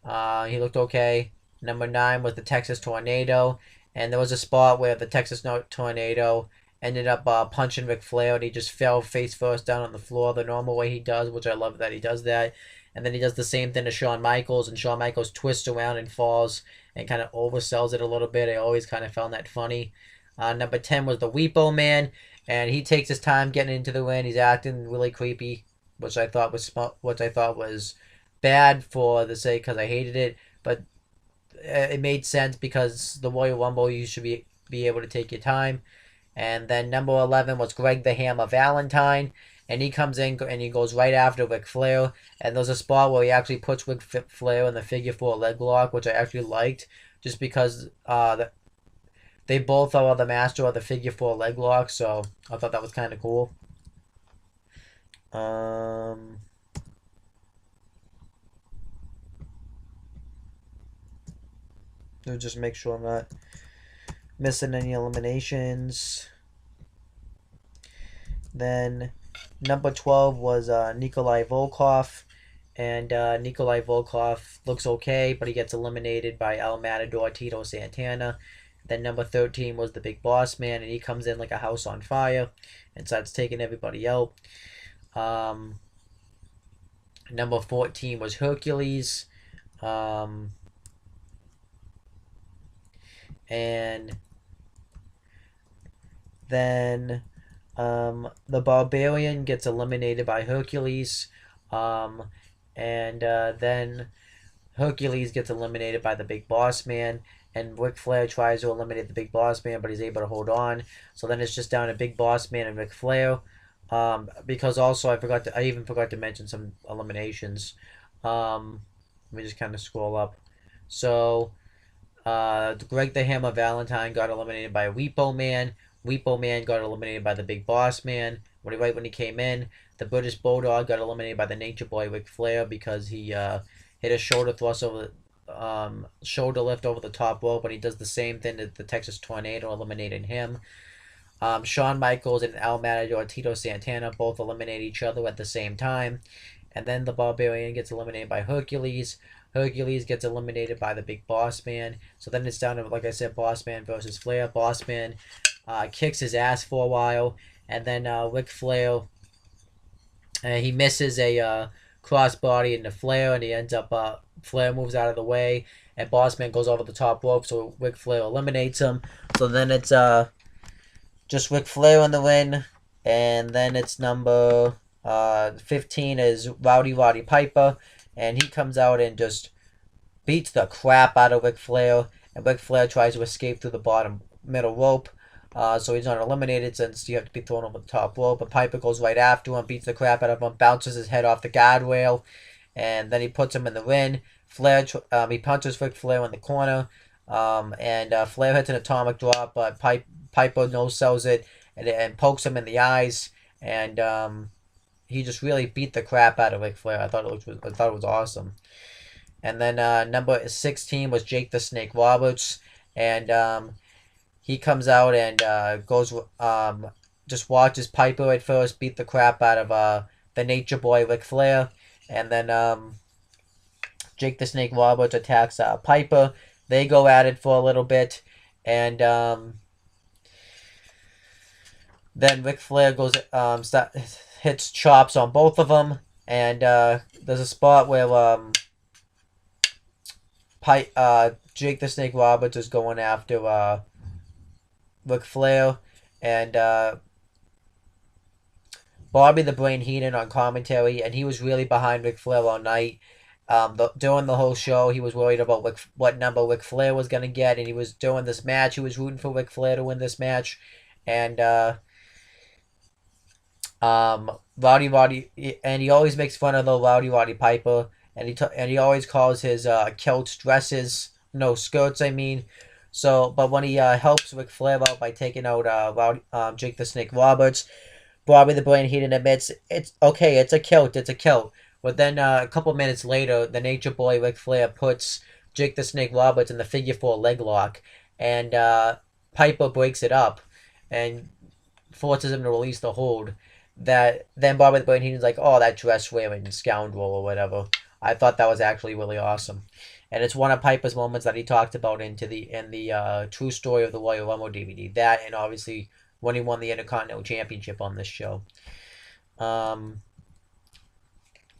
B: He looked okay. Number 9 was the Texas Tornado. And there was a spot where the Texas Tornado ended up punching Ric Flair, and he just fell face first down on the floor the normal way he does, which I love that he does that. And then he does the same thing to Shawn Michaels, and Shawn Michaels twists around and falls and kind of oversells it a little bit. I always kind of found that funny. Number 10 was the Repo Man, and he takes his time getting into the ring. He's acting really creepy, which I thought was bad for the sake, because I hated it, but it made sense because the Royal Rumble, you should be able to take your time. And then number 11 was Greg the Hammer Valentine, and he comes in and he goes right after Ric Flair, and there's a spot where he actually puts Ric Flair in the figure 4 leg lock, which I actually liked, just because they both are the master of the figure 4 leg lock, so I thought that was kind of cool. So just make sure I'm not missing any eliminations. Then number 12 was Nikolai Volkoff. And Nikolai Volkoff looks okay, but he gets eliminated by El Matador Tito Santana. Then number 13 was the Big Boss Man, and he comes in like a house on fire and starts taking everybody out. Number 14 was Hercules. And then the Barbarian gets eliminated by Hercules. And then Hercules gets eliminated by the Big Boss Man. And Ric Flair tries to eliminate the Big Boss Man, but he's able to hold on. So then it's just down to Big Boss Man and Ric Flair. Because also I even forgot to mention some eliminations. Let me just kind of scroll up. So Greg the Hammer Valentine got eliminated by Repo Man. Repo Man got eliminated by the Big Boss Man. Right when he came in, the British Bulldog got eliminated by the Nature Boy Ric Flair because he hit a shoulder thrust over shoulder lift over the top rope, and he does the same thing that the Texas Tornado eliminated him. Shawn Michaels and El Matador Tito Santana both eliminate each other at the same time. And then the Barbarian gets eliminated by Hercules. Hercules gets eliminated by the Big Boss Man. So then it's down to, like I said, Boss Man versus Flair. Boss Man kicks his ass for a while. And then Ric Flair, he misses a crossbody into Flair, and he ends up, Flair moves out of the way. And Boss Man goes over the top rope, so Ric Flair eliminates him. So then it's just Ric Flair on the win. And then it's number 15 is Roddy Piper. And he comes out and just beats the crap out of Ric Flair. And Ric Flair tries to escape through the bottom middle rope. So he's not eliminated since you have to be thrown over the top rope. But Piper goes right after him, beats the crap out of him, bounces his head off the guardrail. And then he puts him in the ring. Flair, he punches Ric Flair in the corner. And Flair hits an atomic drop, but Piper no-sells it and pokes him in the eyes. And he just really beat the crap out of Ric Flair. I thought it was awesome. And then number 16 was Jake the Snake Roberts, and he comes out and goes just watches Piper at first beat the crap out of the Nature Boy Ric Flair, and then Jake the Snake Roberts attacks Piper. They go at it for a little bit, and then Ric Flair goes hits chops on both of them, and there's a spot where Jake the Snake Roberts is going after Ric Flair, and Bobby the Brain Heenan on commentary, and he was really behind Ric Flair all night. During the whole show, he was worried about what number Ric Flair was going to get, and he was doing this match. He was rooting for Ric Flair to win this match, and Rowdy, and he always makes fun of the Roddy Piper, and he always calls his kilts dresses, no skirts, I mean. So, but when he helps Ric Flair out by taking out Jake the Snake Roberts, Bobby the Brain Heenan admits it's okay, it's a kilt. But then a couple minutes later, the Nature Boy Ric Flair puts Jake the Snake Roberts in the figure 4 leg lock, and Piper breaks it up and forces him to release the hold. That then Bobby the Brain Heenan's like, oh, that dress wearing scoundrel or whatever. I thought that was actually really awesome, and it's one of Piper's moments that he talked about in the True Story of the Royal Rumble DVD. That, and obviously when he won the Intercontinental Championship on this show.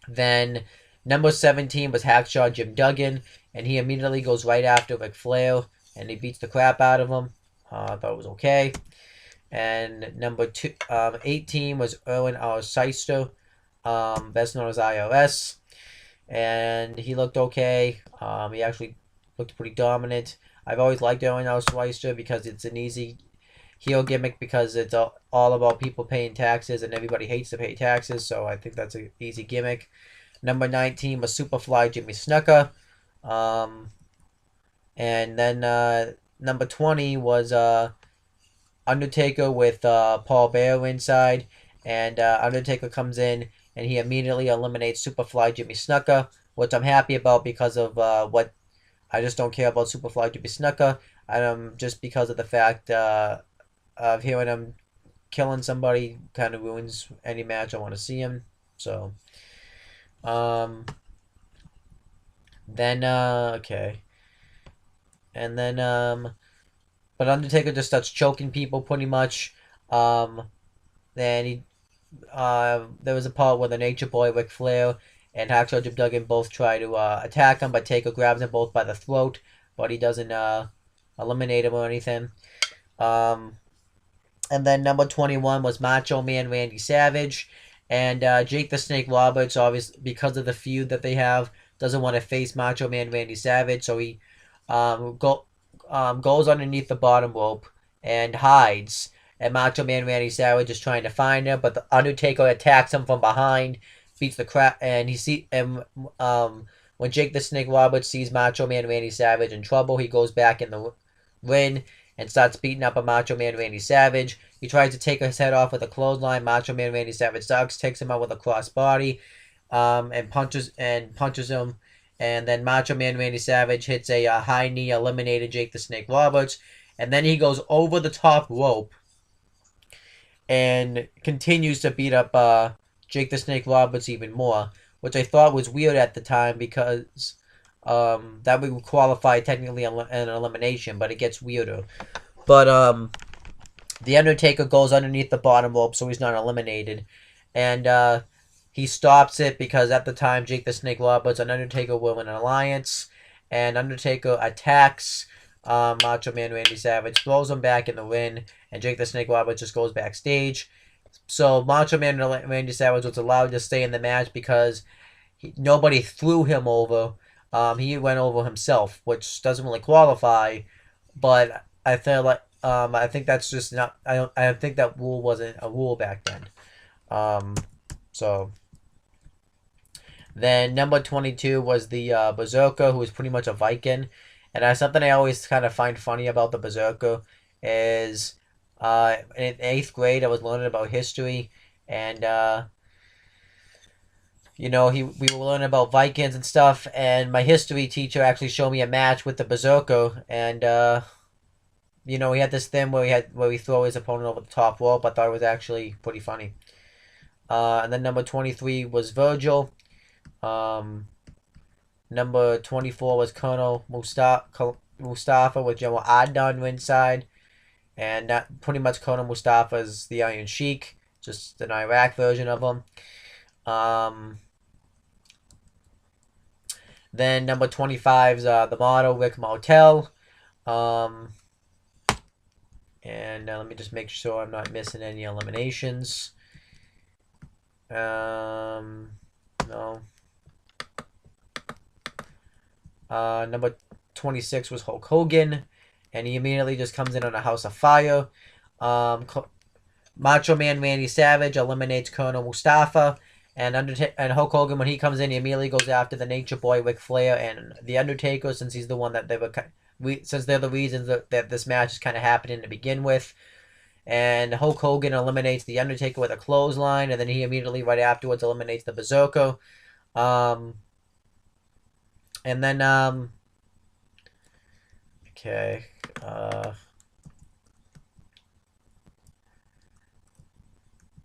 B: Then number 17 was Hacksaw Jim Duggan, and he immediately goes right after Ric Flair, and he beats the crap out of him. I thought it was okay. And number 18 was Erwin R. Seister, best known as IRS, and he looked okay. He actually looked pretty dominant. I've always liked Erwin R. Seister because it's an easy heel gimmick, because it's all about people paying taxes, and everybody hates to pay taxes, so I think that's an easy gimmick. Number 19 was Superfly Jimmy Snuka. And then number 20 was Undertaker with Paul Bearer inside, and Undertaker comes in and he immediately eliminates Superfly Jimmy Snuka, which I'm happy about because of what I just don't care about Superfly to be Snuka. Just because of the fact of hearing him killing somebody kind of ruins any match I want to see him. So, then okay, and then but Undertaker just starts choking people pretty much. Then he there was a part where the Nature Boy, Ric Flair, and Hacksaw Jim Duggan both try to attack him, but Taker grabs them both by the throat, but he doesn't eliminate him or anything. And then number 21 was Macho Man Randy Savage. And Jake the Snake Roberts, obviously, because of the feud that they have, doesn't want to face Macho Man Randy Savage. So he goes underneath the bottom rope and hides. And Macho Man Randy Savage is trying to find him, but the Undertaker attacks him from behind, beats the crap, and when Jake the Snake Roberts sees Macho Man Randy Savage in trouble, he goes back in the ring and starts beating up a Macho Man Randy Savage. He tries to take his head off with a clothesline. Macho Man Randy Savage sucks, takes him out with a crossbody, and punches him. And then Macho Man Randy Savage hits a high knee, eliminated Jake the Snake Roberts. And then he goes over the top rope and continues to beat up Jake the Snake Roberts even more, which I thought was weird at the time because that would qualify technically an elimination, but it gets weirder. But the Undertaker goes underneath the bottom rope, so he's not eliminated, and he stops it because at the time Jake the Snake Roberts and Undertaker were in an alliance, and Undertaker attacks Macho Man Randy Savage, throws him back in the ring, and Jake the Snake Roberts just goes backstage. So Macho Man Randy Savage was allowed to stay in the match because nobody threw him over. He went over himself, which doesn't really qualify, but I feel like I think that's just not. I think that rule wasn't a rule back then. So then number 22 was the Bazooka, who was pretty much a Viking, and something I always kind of find funny about the Bazooka is in 8th grade I was learning about history, and we were learning about Vikings and stuff, and my history teacher actually showed me a match with the Bazooka, and he had this thing where he throw his opponent over the top rope. I thought it was actually pretty funny. And then number 23 was Virgil. Number 24 was Colonel Mustafa with General Adnan ringside, and that pretty much Colonel Mustafa is the Iron Sheik, just an Iraq version of him. Then number 25 is the model Rick Martel. And let me just make sure I'm not missing any eliminations. No. Number 26 was Hulk Hogan, and he immediately just comes in on a House of Fire. Macho Man Randy Savage eliminates Colonel Mustafa, and Hulk Hogan, when he comes in, he immediately goes after the Nature Boy Ric Flair and the Undertaker, since he's the one that since they're the reasons that this match is kind of happening to begin with. And Hulk Hogan eliminates the Undertaker with a clothesline, and then he immediately right afterwards eliminates the Bazooka. And then okay.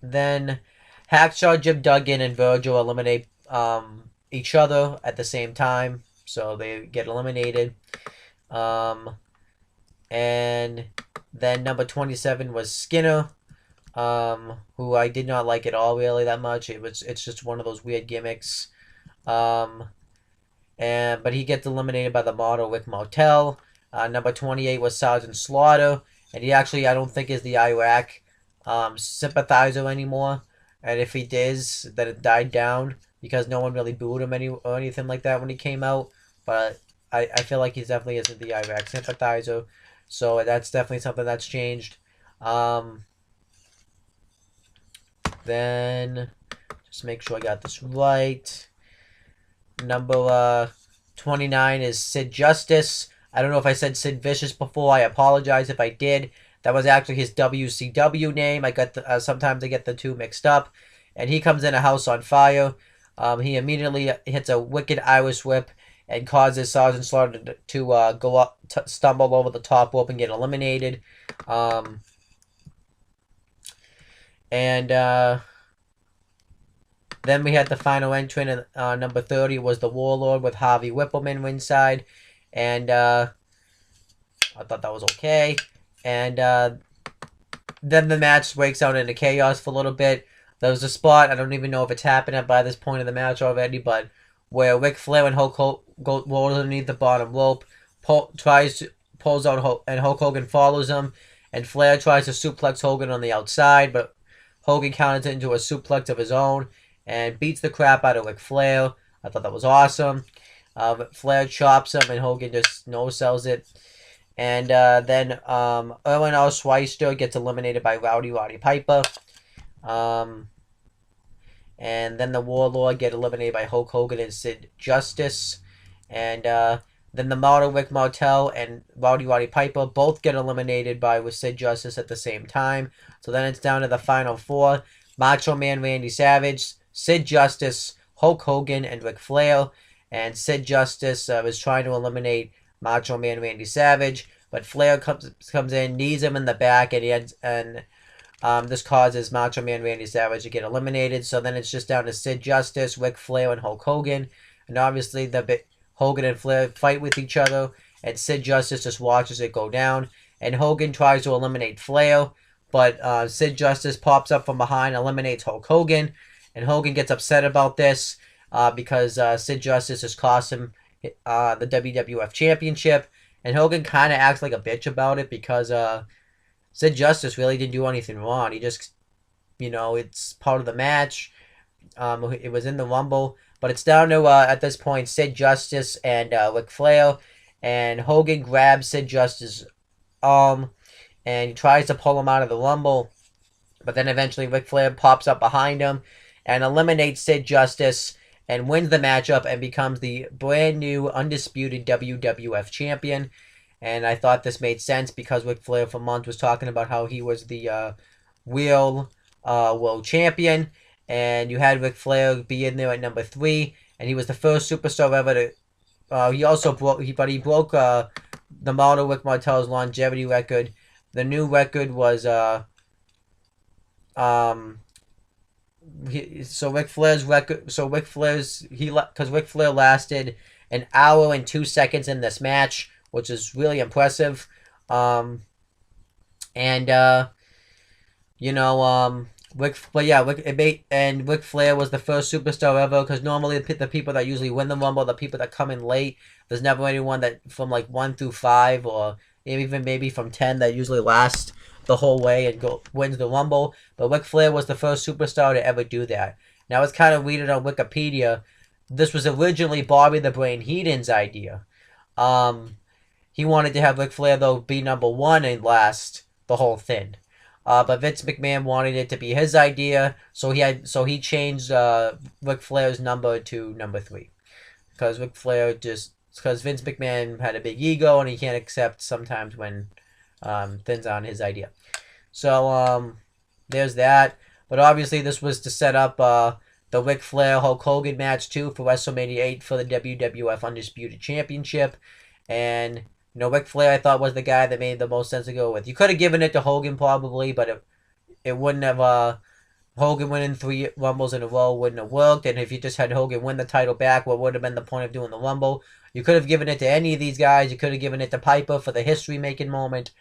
B: Then Hacksaw Jim Duggan and Virgil eliminate each other at the same time, so they get eliminated. And then number 27 was Skinner, who I did not like at all really that much. It's just one of those weird gimmicks. But he gets eliminated by the model Rick Martel. Number 28 was Sergeant Slaughter, and he actually I don't think is the Iraq sympathizer anymore. And if he is, that it died down because no one really booed him or anything like that when he came out. But I feel like he definitely isn't the Iraq sympathizer. So that's definitely something that's changed. Then, just make sure I got this right. Number 29 is Sid Justice. I don't know if I said Sid Vicious before. I apologize if I did. That was actually his WCW name. I got sometimes I get the two mixed up. And he comes in a house on fire. He immediately hits a wicked Irish whip and causes Sergeant Slaughter to go up, stumble over the top rope and get eliminated. And then we had the final entrant, number 30 was the Warlord with Harvey Whippleman ringside. And I thought that was okay. And then the match breaks out into chaos for a little bit. There was a spot, I don't even know if it's happened by this point in the match already, but where Ric Flair and Hulk Hogan go underneath the bottom rope, pulls out, and Hulk Hogan follows him, and Flair tries to suplex Hogan on the outside, but Hogan counters it into a suplex of his own and beats the crap out of Ric Flair. I thought that was awesome. Flair chops him, and Hogan just no-sells it. And then Erwin Schweister gets eliminated by Roddy Piper. And then the Warlord get eliminated by Hulk Hogan and Sid Justice. And then the Model Rick Martel and Roddy Piper both get eliminated with Sid Justice at the same time. So then it's down to the final four. Macho Man Randy Savage, Sid Justice, Hulk Hogan, and Ric Flair. And Sid Justice was trying to eliminate Macho Man Randy Savage, but Flair comes in, knees him in the back, and this causes Macho Man Randy Savage to get eliminated. So then it's just down to Sid Justice, Ric Flair, and Hulk Hogan. And obviously Hogan and Flair fight with each other, and Sid Justice just watches it go down. And Hogan tries to eliminate Flair, but Sid Justice pops up from behind, eliminates Hulk Hogan, and Hogan gets upset about this because Sid Justice has cost him the WWF Championship. And Hogan kind of acts like a bitch about it because Sid Justice really didn't do anything wrong. He just, it's part of the match. It was in the Rumble. But it's down to, at this point, Sid Justice and Ric Flair. And Hogan grabs Sid Justice's arm and he tries to pull him out of the Rumble. But then eventually Ric Flair pops up behind him and eliminates Sid Justice and wins the matchup and becomes the brand new undisputed WWF champion. And I thought this made sense because Ric Flair for months was talking about how he was the real world champion. And you had Ric Flair be in there at number 3, and he was the first superstar ever to. He also broke, he broke the model Rick Martel's longevity record. The new record was Ric Flair's record. So Ric Flair's because Ric Flair lasted an hour and 2 seconds in this match, which is really impressive. Ric Flair was the first superstar ever, because normally the people that usually win the Rumble, the people that come in late, there's never anyone that from like 1 through 5 or even maybe from 10 that usually lasts the whole way and wins the Rumble. But Ric Flair was the first superstar to ever do that. Now it's kind of reading on Wikipedia. This was originally Bobby the Brain Heenan's idea. He wanted to have Ric Flair though be number 1 and last the whole thing. But Vince McMahon wanted it to be his idea, so he changed Ric Flair's number to number 3, because Vince McMahon had a big ego and he can't accept sometimes when things aren't his idea. So there's that. But obviously this was to set up the Ric Flair Hulk Hogan match too for WrestleMania 8 for the WWF Undisputed Championship, and Ric Flair I thought was the guy that made the most sense to go with. You could have given it to Hogan probably, but it wouldn't have. Hogan winning 3 Rumbles in a row wouldn't have worked. And if you just had Hogan win the title back, what would have been the point of doing the Rumble? You could have given it to any of these guys. You could have given it to Piper for the history-making moment.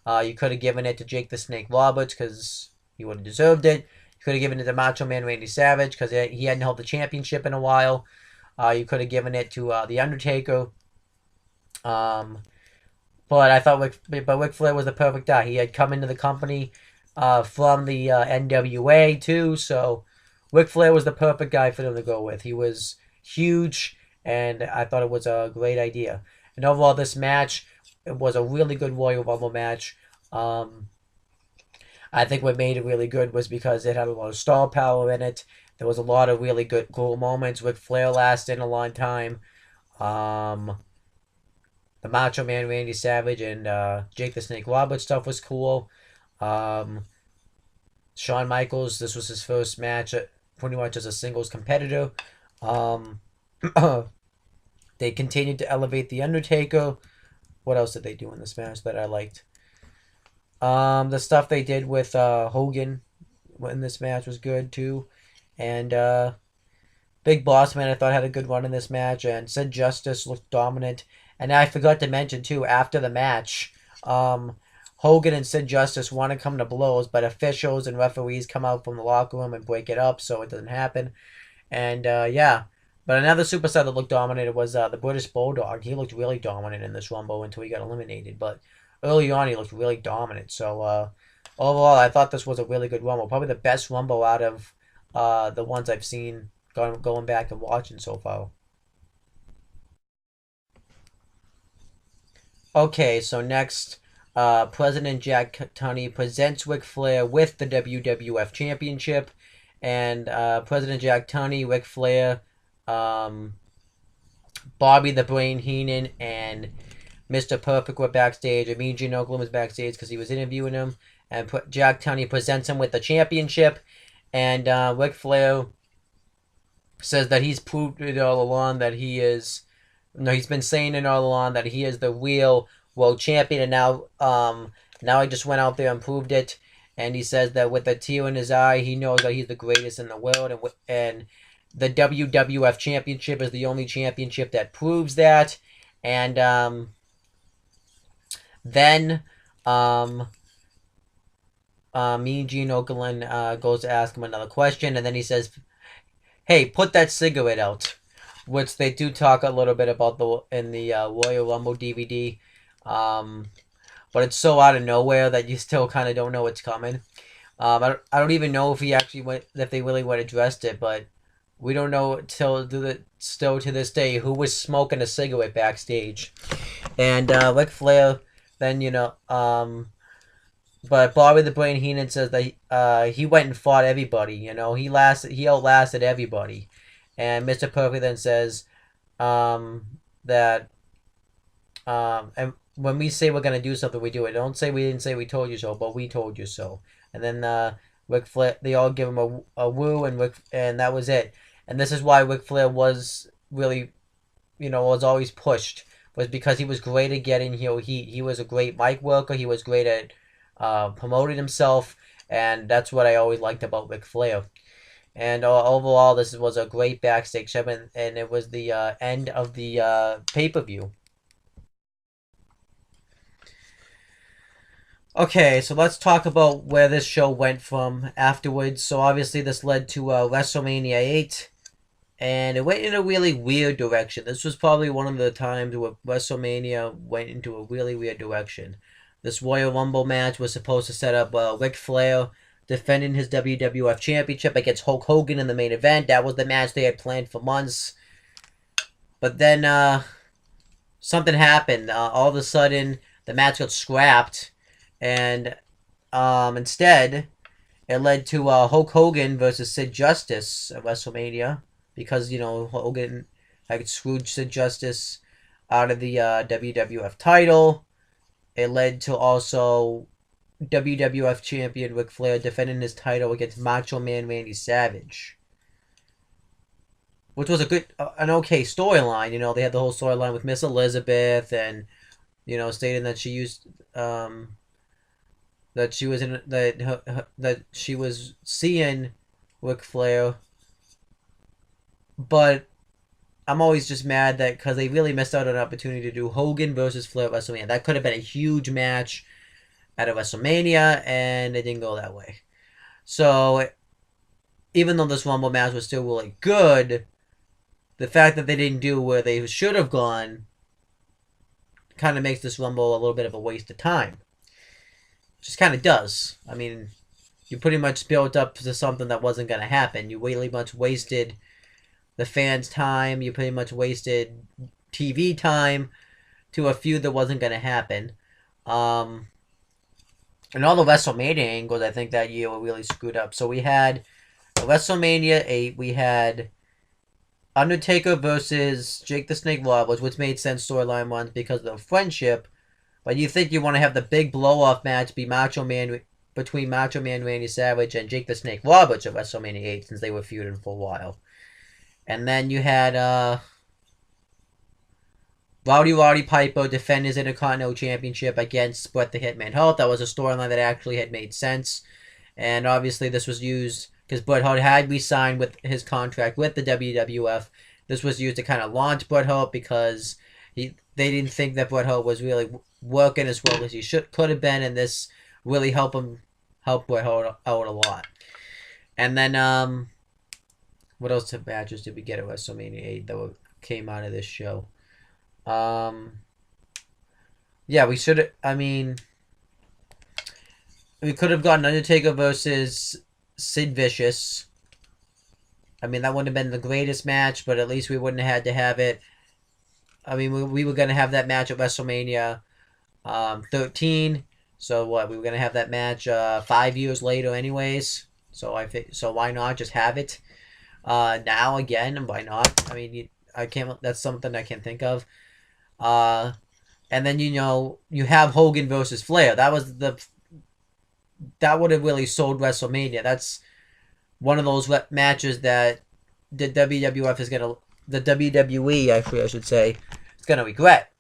B: You could have given it to Jake the Snake Roberts because he would have deserved it. You could have given it to Macho Man Randy Savage because he hadn't held the championship in a while. You could have given it to The Undertaker. But I thought Ric Flair was the perfect guy. He had come into the company from the NWA too, so Ric Flair was the perfect guy for them to go with. He was huge, and I thought it was a great idea. And overall, this match, it was a really good Royal Rumble match. I think what made it really good was because it had a lot of star power in it. There was a lot of really good, cool moments. Ric Flair lasted a long time. The Macho Man Randy Savage and Jake the Snake Roberts stuff was cool. Shawn Michaels, this was his first match pretty much as a singles competitor. They continued to elevate The Undertaker. What else did they do in this match that I liked? The stuff they did with Hogan in this match was good too. And Big Boss Man, I thought, had a good run in this match. And Sid Justice looked dominant. And I forgot to mention too, after the match, Hogan and Sid Justice want to come to blows, but officials and referees come out from the locker room and break it up so it doesn't happen. And yeah. But another superstar that looked dominated was the British Bulldog. He looked really dominant in this Rumble until he got eliminated. But early on, he looked really dominant. So overall, I thought this was a really good Rumble. Probably the best Rumble out of the ones I've seen going back and watching so far. Okay, so next, President Jack Tunney presents Ric Flair with the WWF Championship. And President Jack Tunney, Ric Flair, Bobby the Brain Heenan, and Mr. Perfect were backstage. Mean Gene Okerlund was backstage because he was interviewing him. And Jack Tunney presents him with the championship. And Ric Flair says that he's proved it all along that he is... No, he's been saying it all along that he is the real world champion. And now he just went out there and proved it. And he says that with a tear in his eye, he knows that he's the greatest in the world. And the WWF Championship is the only championship that proves that. And then Mean Gene Okerlund goes to ask him another question. And then he says, hey, put that cigarette out. Which they do talk a little bit about in the Royal Rumble DVD. But it's so out of nowhere that you still kind of don't know what's coming. I don't even know if if they really would addressed it, but we don't know still to this day who was smoking a cigarette backstage. And Ric Flair, then but Bobby the Brain Heenan says that he went and fought everybody. He outlasted everybody. And Mr. Perfect then says that and when we say we're gonna do something, we do it. Don't say we didn't say we told you so, but we told you so. And then Ric Flair, they all give him a woo, and that was it. And this is why Ric Flair was really, was always pushed, was because he was great at getting heel heat. He was a great mic worker. He was great at promoting himself, and that's what I always liked about Ric Flair. And overall, this was a great backstage segment, and it was the end of the pay-per-view. Okay, so let's talk about where this show went from afterwards. So obviously this led to WrestleMania 8, and it went in a really weird direction. This was probably one of the times where WrestleMania went into a really weird direction. This Royal Rumble match was supposed to set up Ric Flair defending his WWF Championship against Hulk Hogan in the main event. That was the match they had planned for months. But then something happened. All of a sudden, the match got scrapped. And instead, it led to Hulk Hogan versus Sid Justice at WrestleMania. Because, Hogan had screwed Sid Justice out of the WWF title. It led to also WWF champion Ric Flair defending his title against Macho Man Randy Savage, which was an okay storyline. They had the whole storyline with Miss Elizabeth, and stating that she used that she was in that she was seeing Ric Flair, but I'm always just mad that because they really missed out on an opportunity to do Hogan versus Flair at WrestleMania. That could have been a huge match at a WrestleMania, and it didn't go that way. So, even though this Rumble match was still really good, the fact that they didn't do where they should have gone kind of makes this Rumble a little bit of a waste of time. Just kind of does. I mean, you pretty much built up to something that wasn't going to happen. You really much wasted the fans' time. You pretty much wasted TV time to a feud that wasn't going to happen. And all the WrestleMania angles, I think, that year were really screwed up. So we had WrestleMania 8, we had Undertaker versus Jake the Snake Roberts, which made sense storyline-wise because of the friendship. But you think you want to have the big blow-off match be between Macho Man Randy Savage and Jake the Snake Roberts at WrestleMania 8, since they were feuding for a while. And then you had
A: Roddy Piper defend his Intercontinental Championship against Bret the Hitman Hart. That was a storyline that actually had made sense. And obviously this was used because Bret Hart had re-signed with his contract with the WWF. This was used to kind of launch Bret Hart because they didn't think that Bret Hart was really working as well as he could have been, and this really helped Bret Hart out a lot. And then what else matches did we get at WrestleMania 8 that came out of this show? Yeah, we should. I mean, we could have gotten Undertaker versus Sid Vicious. I mean, that wouldn't have been the greatest match, but at least we wouldn't have had to have it. I mean, we were going to have that match at WrestleMania 13. So what? We were going to have that match 5 years later anyways. So so why not just have it now again? Why not? I mean, I can't. That's something I can't think of. And then you have Hogan versus Flair. That would have really sold WrestleMania. That's one of those matches that the WWF is gonna, the WWE actually I should say, is gonna regret.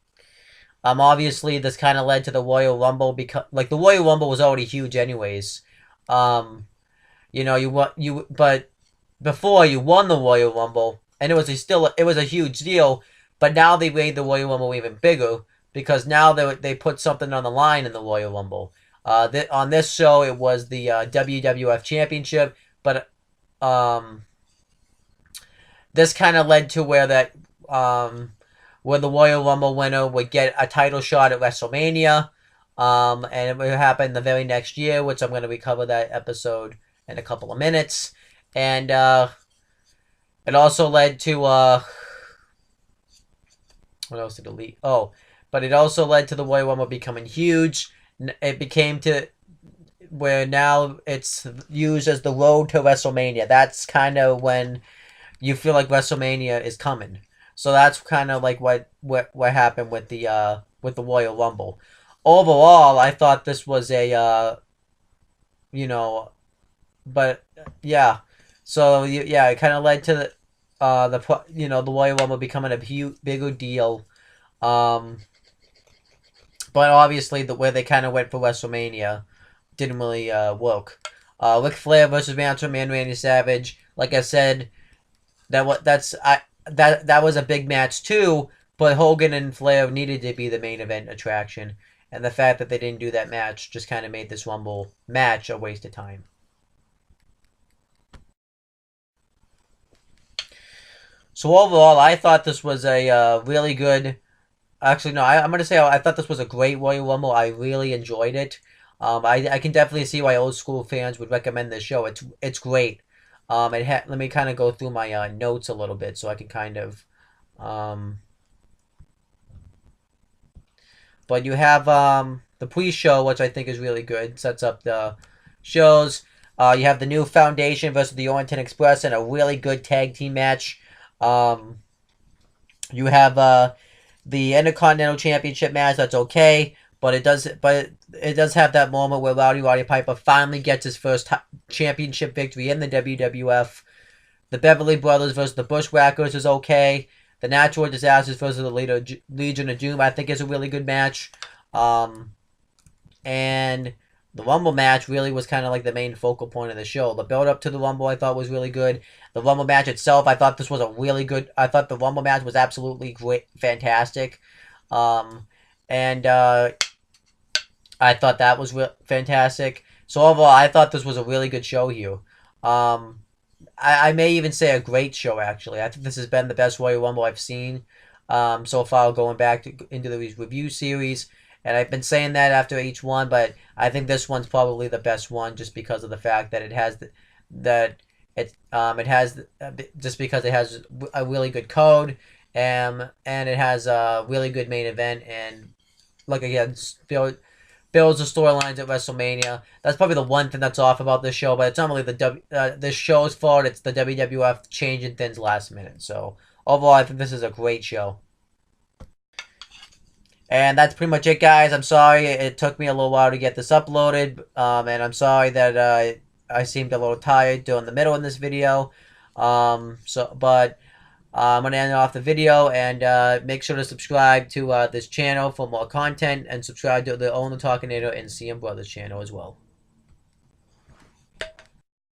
A: Obviously this kind of led to the Royal Rumble because the Royal Rumble was already huge anyways. But before you won the Royal Rumble, and it was a huge deal. But now they made the Royal Rumble even bigger because now they put something on the line in the Royal Rumble. On this show, it was the WWF Championship, but this kind of led to where the Royal Rumble winner would get a title shot at WrestleMania, and it would happen the very next year, which I'm going to recover that episode in a couple of minutes, and it also led to what else did it lead? Oh, but it also led to the Royal Rumble becoming huge. It became to where now it's used as the road to WrestleMania. That's kind of when you feel like WrestleMania is coming. So that's kind of like what happened with the Royal Rumble. Overall, I thought this was a but yeah. So yeah, it kind of led to the Royal Rumble becoming a bigger deal, but obviously where they kind of went for WrestleMania didn't really work. Ric Flair versus Macho Man Randy Savage, like I said, that was a big match too. But Hogan and Flair needed to be the main event attraction, and the fact that they didn't do that match just kind of made this Rumble match a waste of time. So overall, I thought this was a really good. Actually, no, I'm going to say I thought this was a great Royal Rumble. I really enjoyed it. I can definitely see why old school fans would recommend this show. It's great. Let me kind of go through my notes a little bit so I can kind of. But you have the pre-show, which I think is really good. Sets up the shows. You have the new Foundation versus the Orient Express in a really good tag team match. You have the Intercontinental Championship match. That's okay, but it does have that moment where Roddy Piper finally gets his first championship victory in the WWF. The Beverly Brothers versus the Bushwhackers is okay. The Natural Disasters versus the Legion of Doom, I think, is a really good match. And the Rumble match really was kind of like the main focal point of the show. The build up to the Rumble I thought was really good. The Rumble match itself, I thought this was a really good. I thought the Rumble match was absolutely great, fantastic. And I thought that was fantastic. So overall, I thought this was a really good show here. I may even say a great show, actually. I think this has been the best Royal Rumble I've seen so far, going back into the review series. And I've been saying that after each one, but I think this one's probably the best one just because of the fact that it has just because it has a really good code, and it has a really good main event, and like again, builds the storylines at WrestleMania. That's probably the one thing that's off about this show, but it's not really this show's fault. It's the WWF changing things last minute. So overall, I think this is a great show. And that's pretty much it, guys. I'm sorry it took me a little while to get this uploaded, and I'm sorry that I seemed a little tired during the middle in this video. But I'm going to end off the video, and make sure to subscribe to this channel for more content, and subscribe to the Owen the Talkinator and CM Brothers channel as well.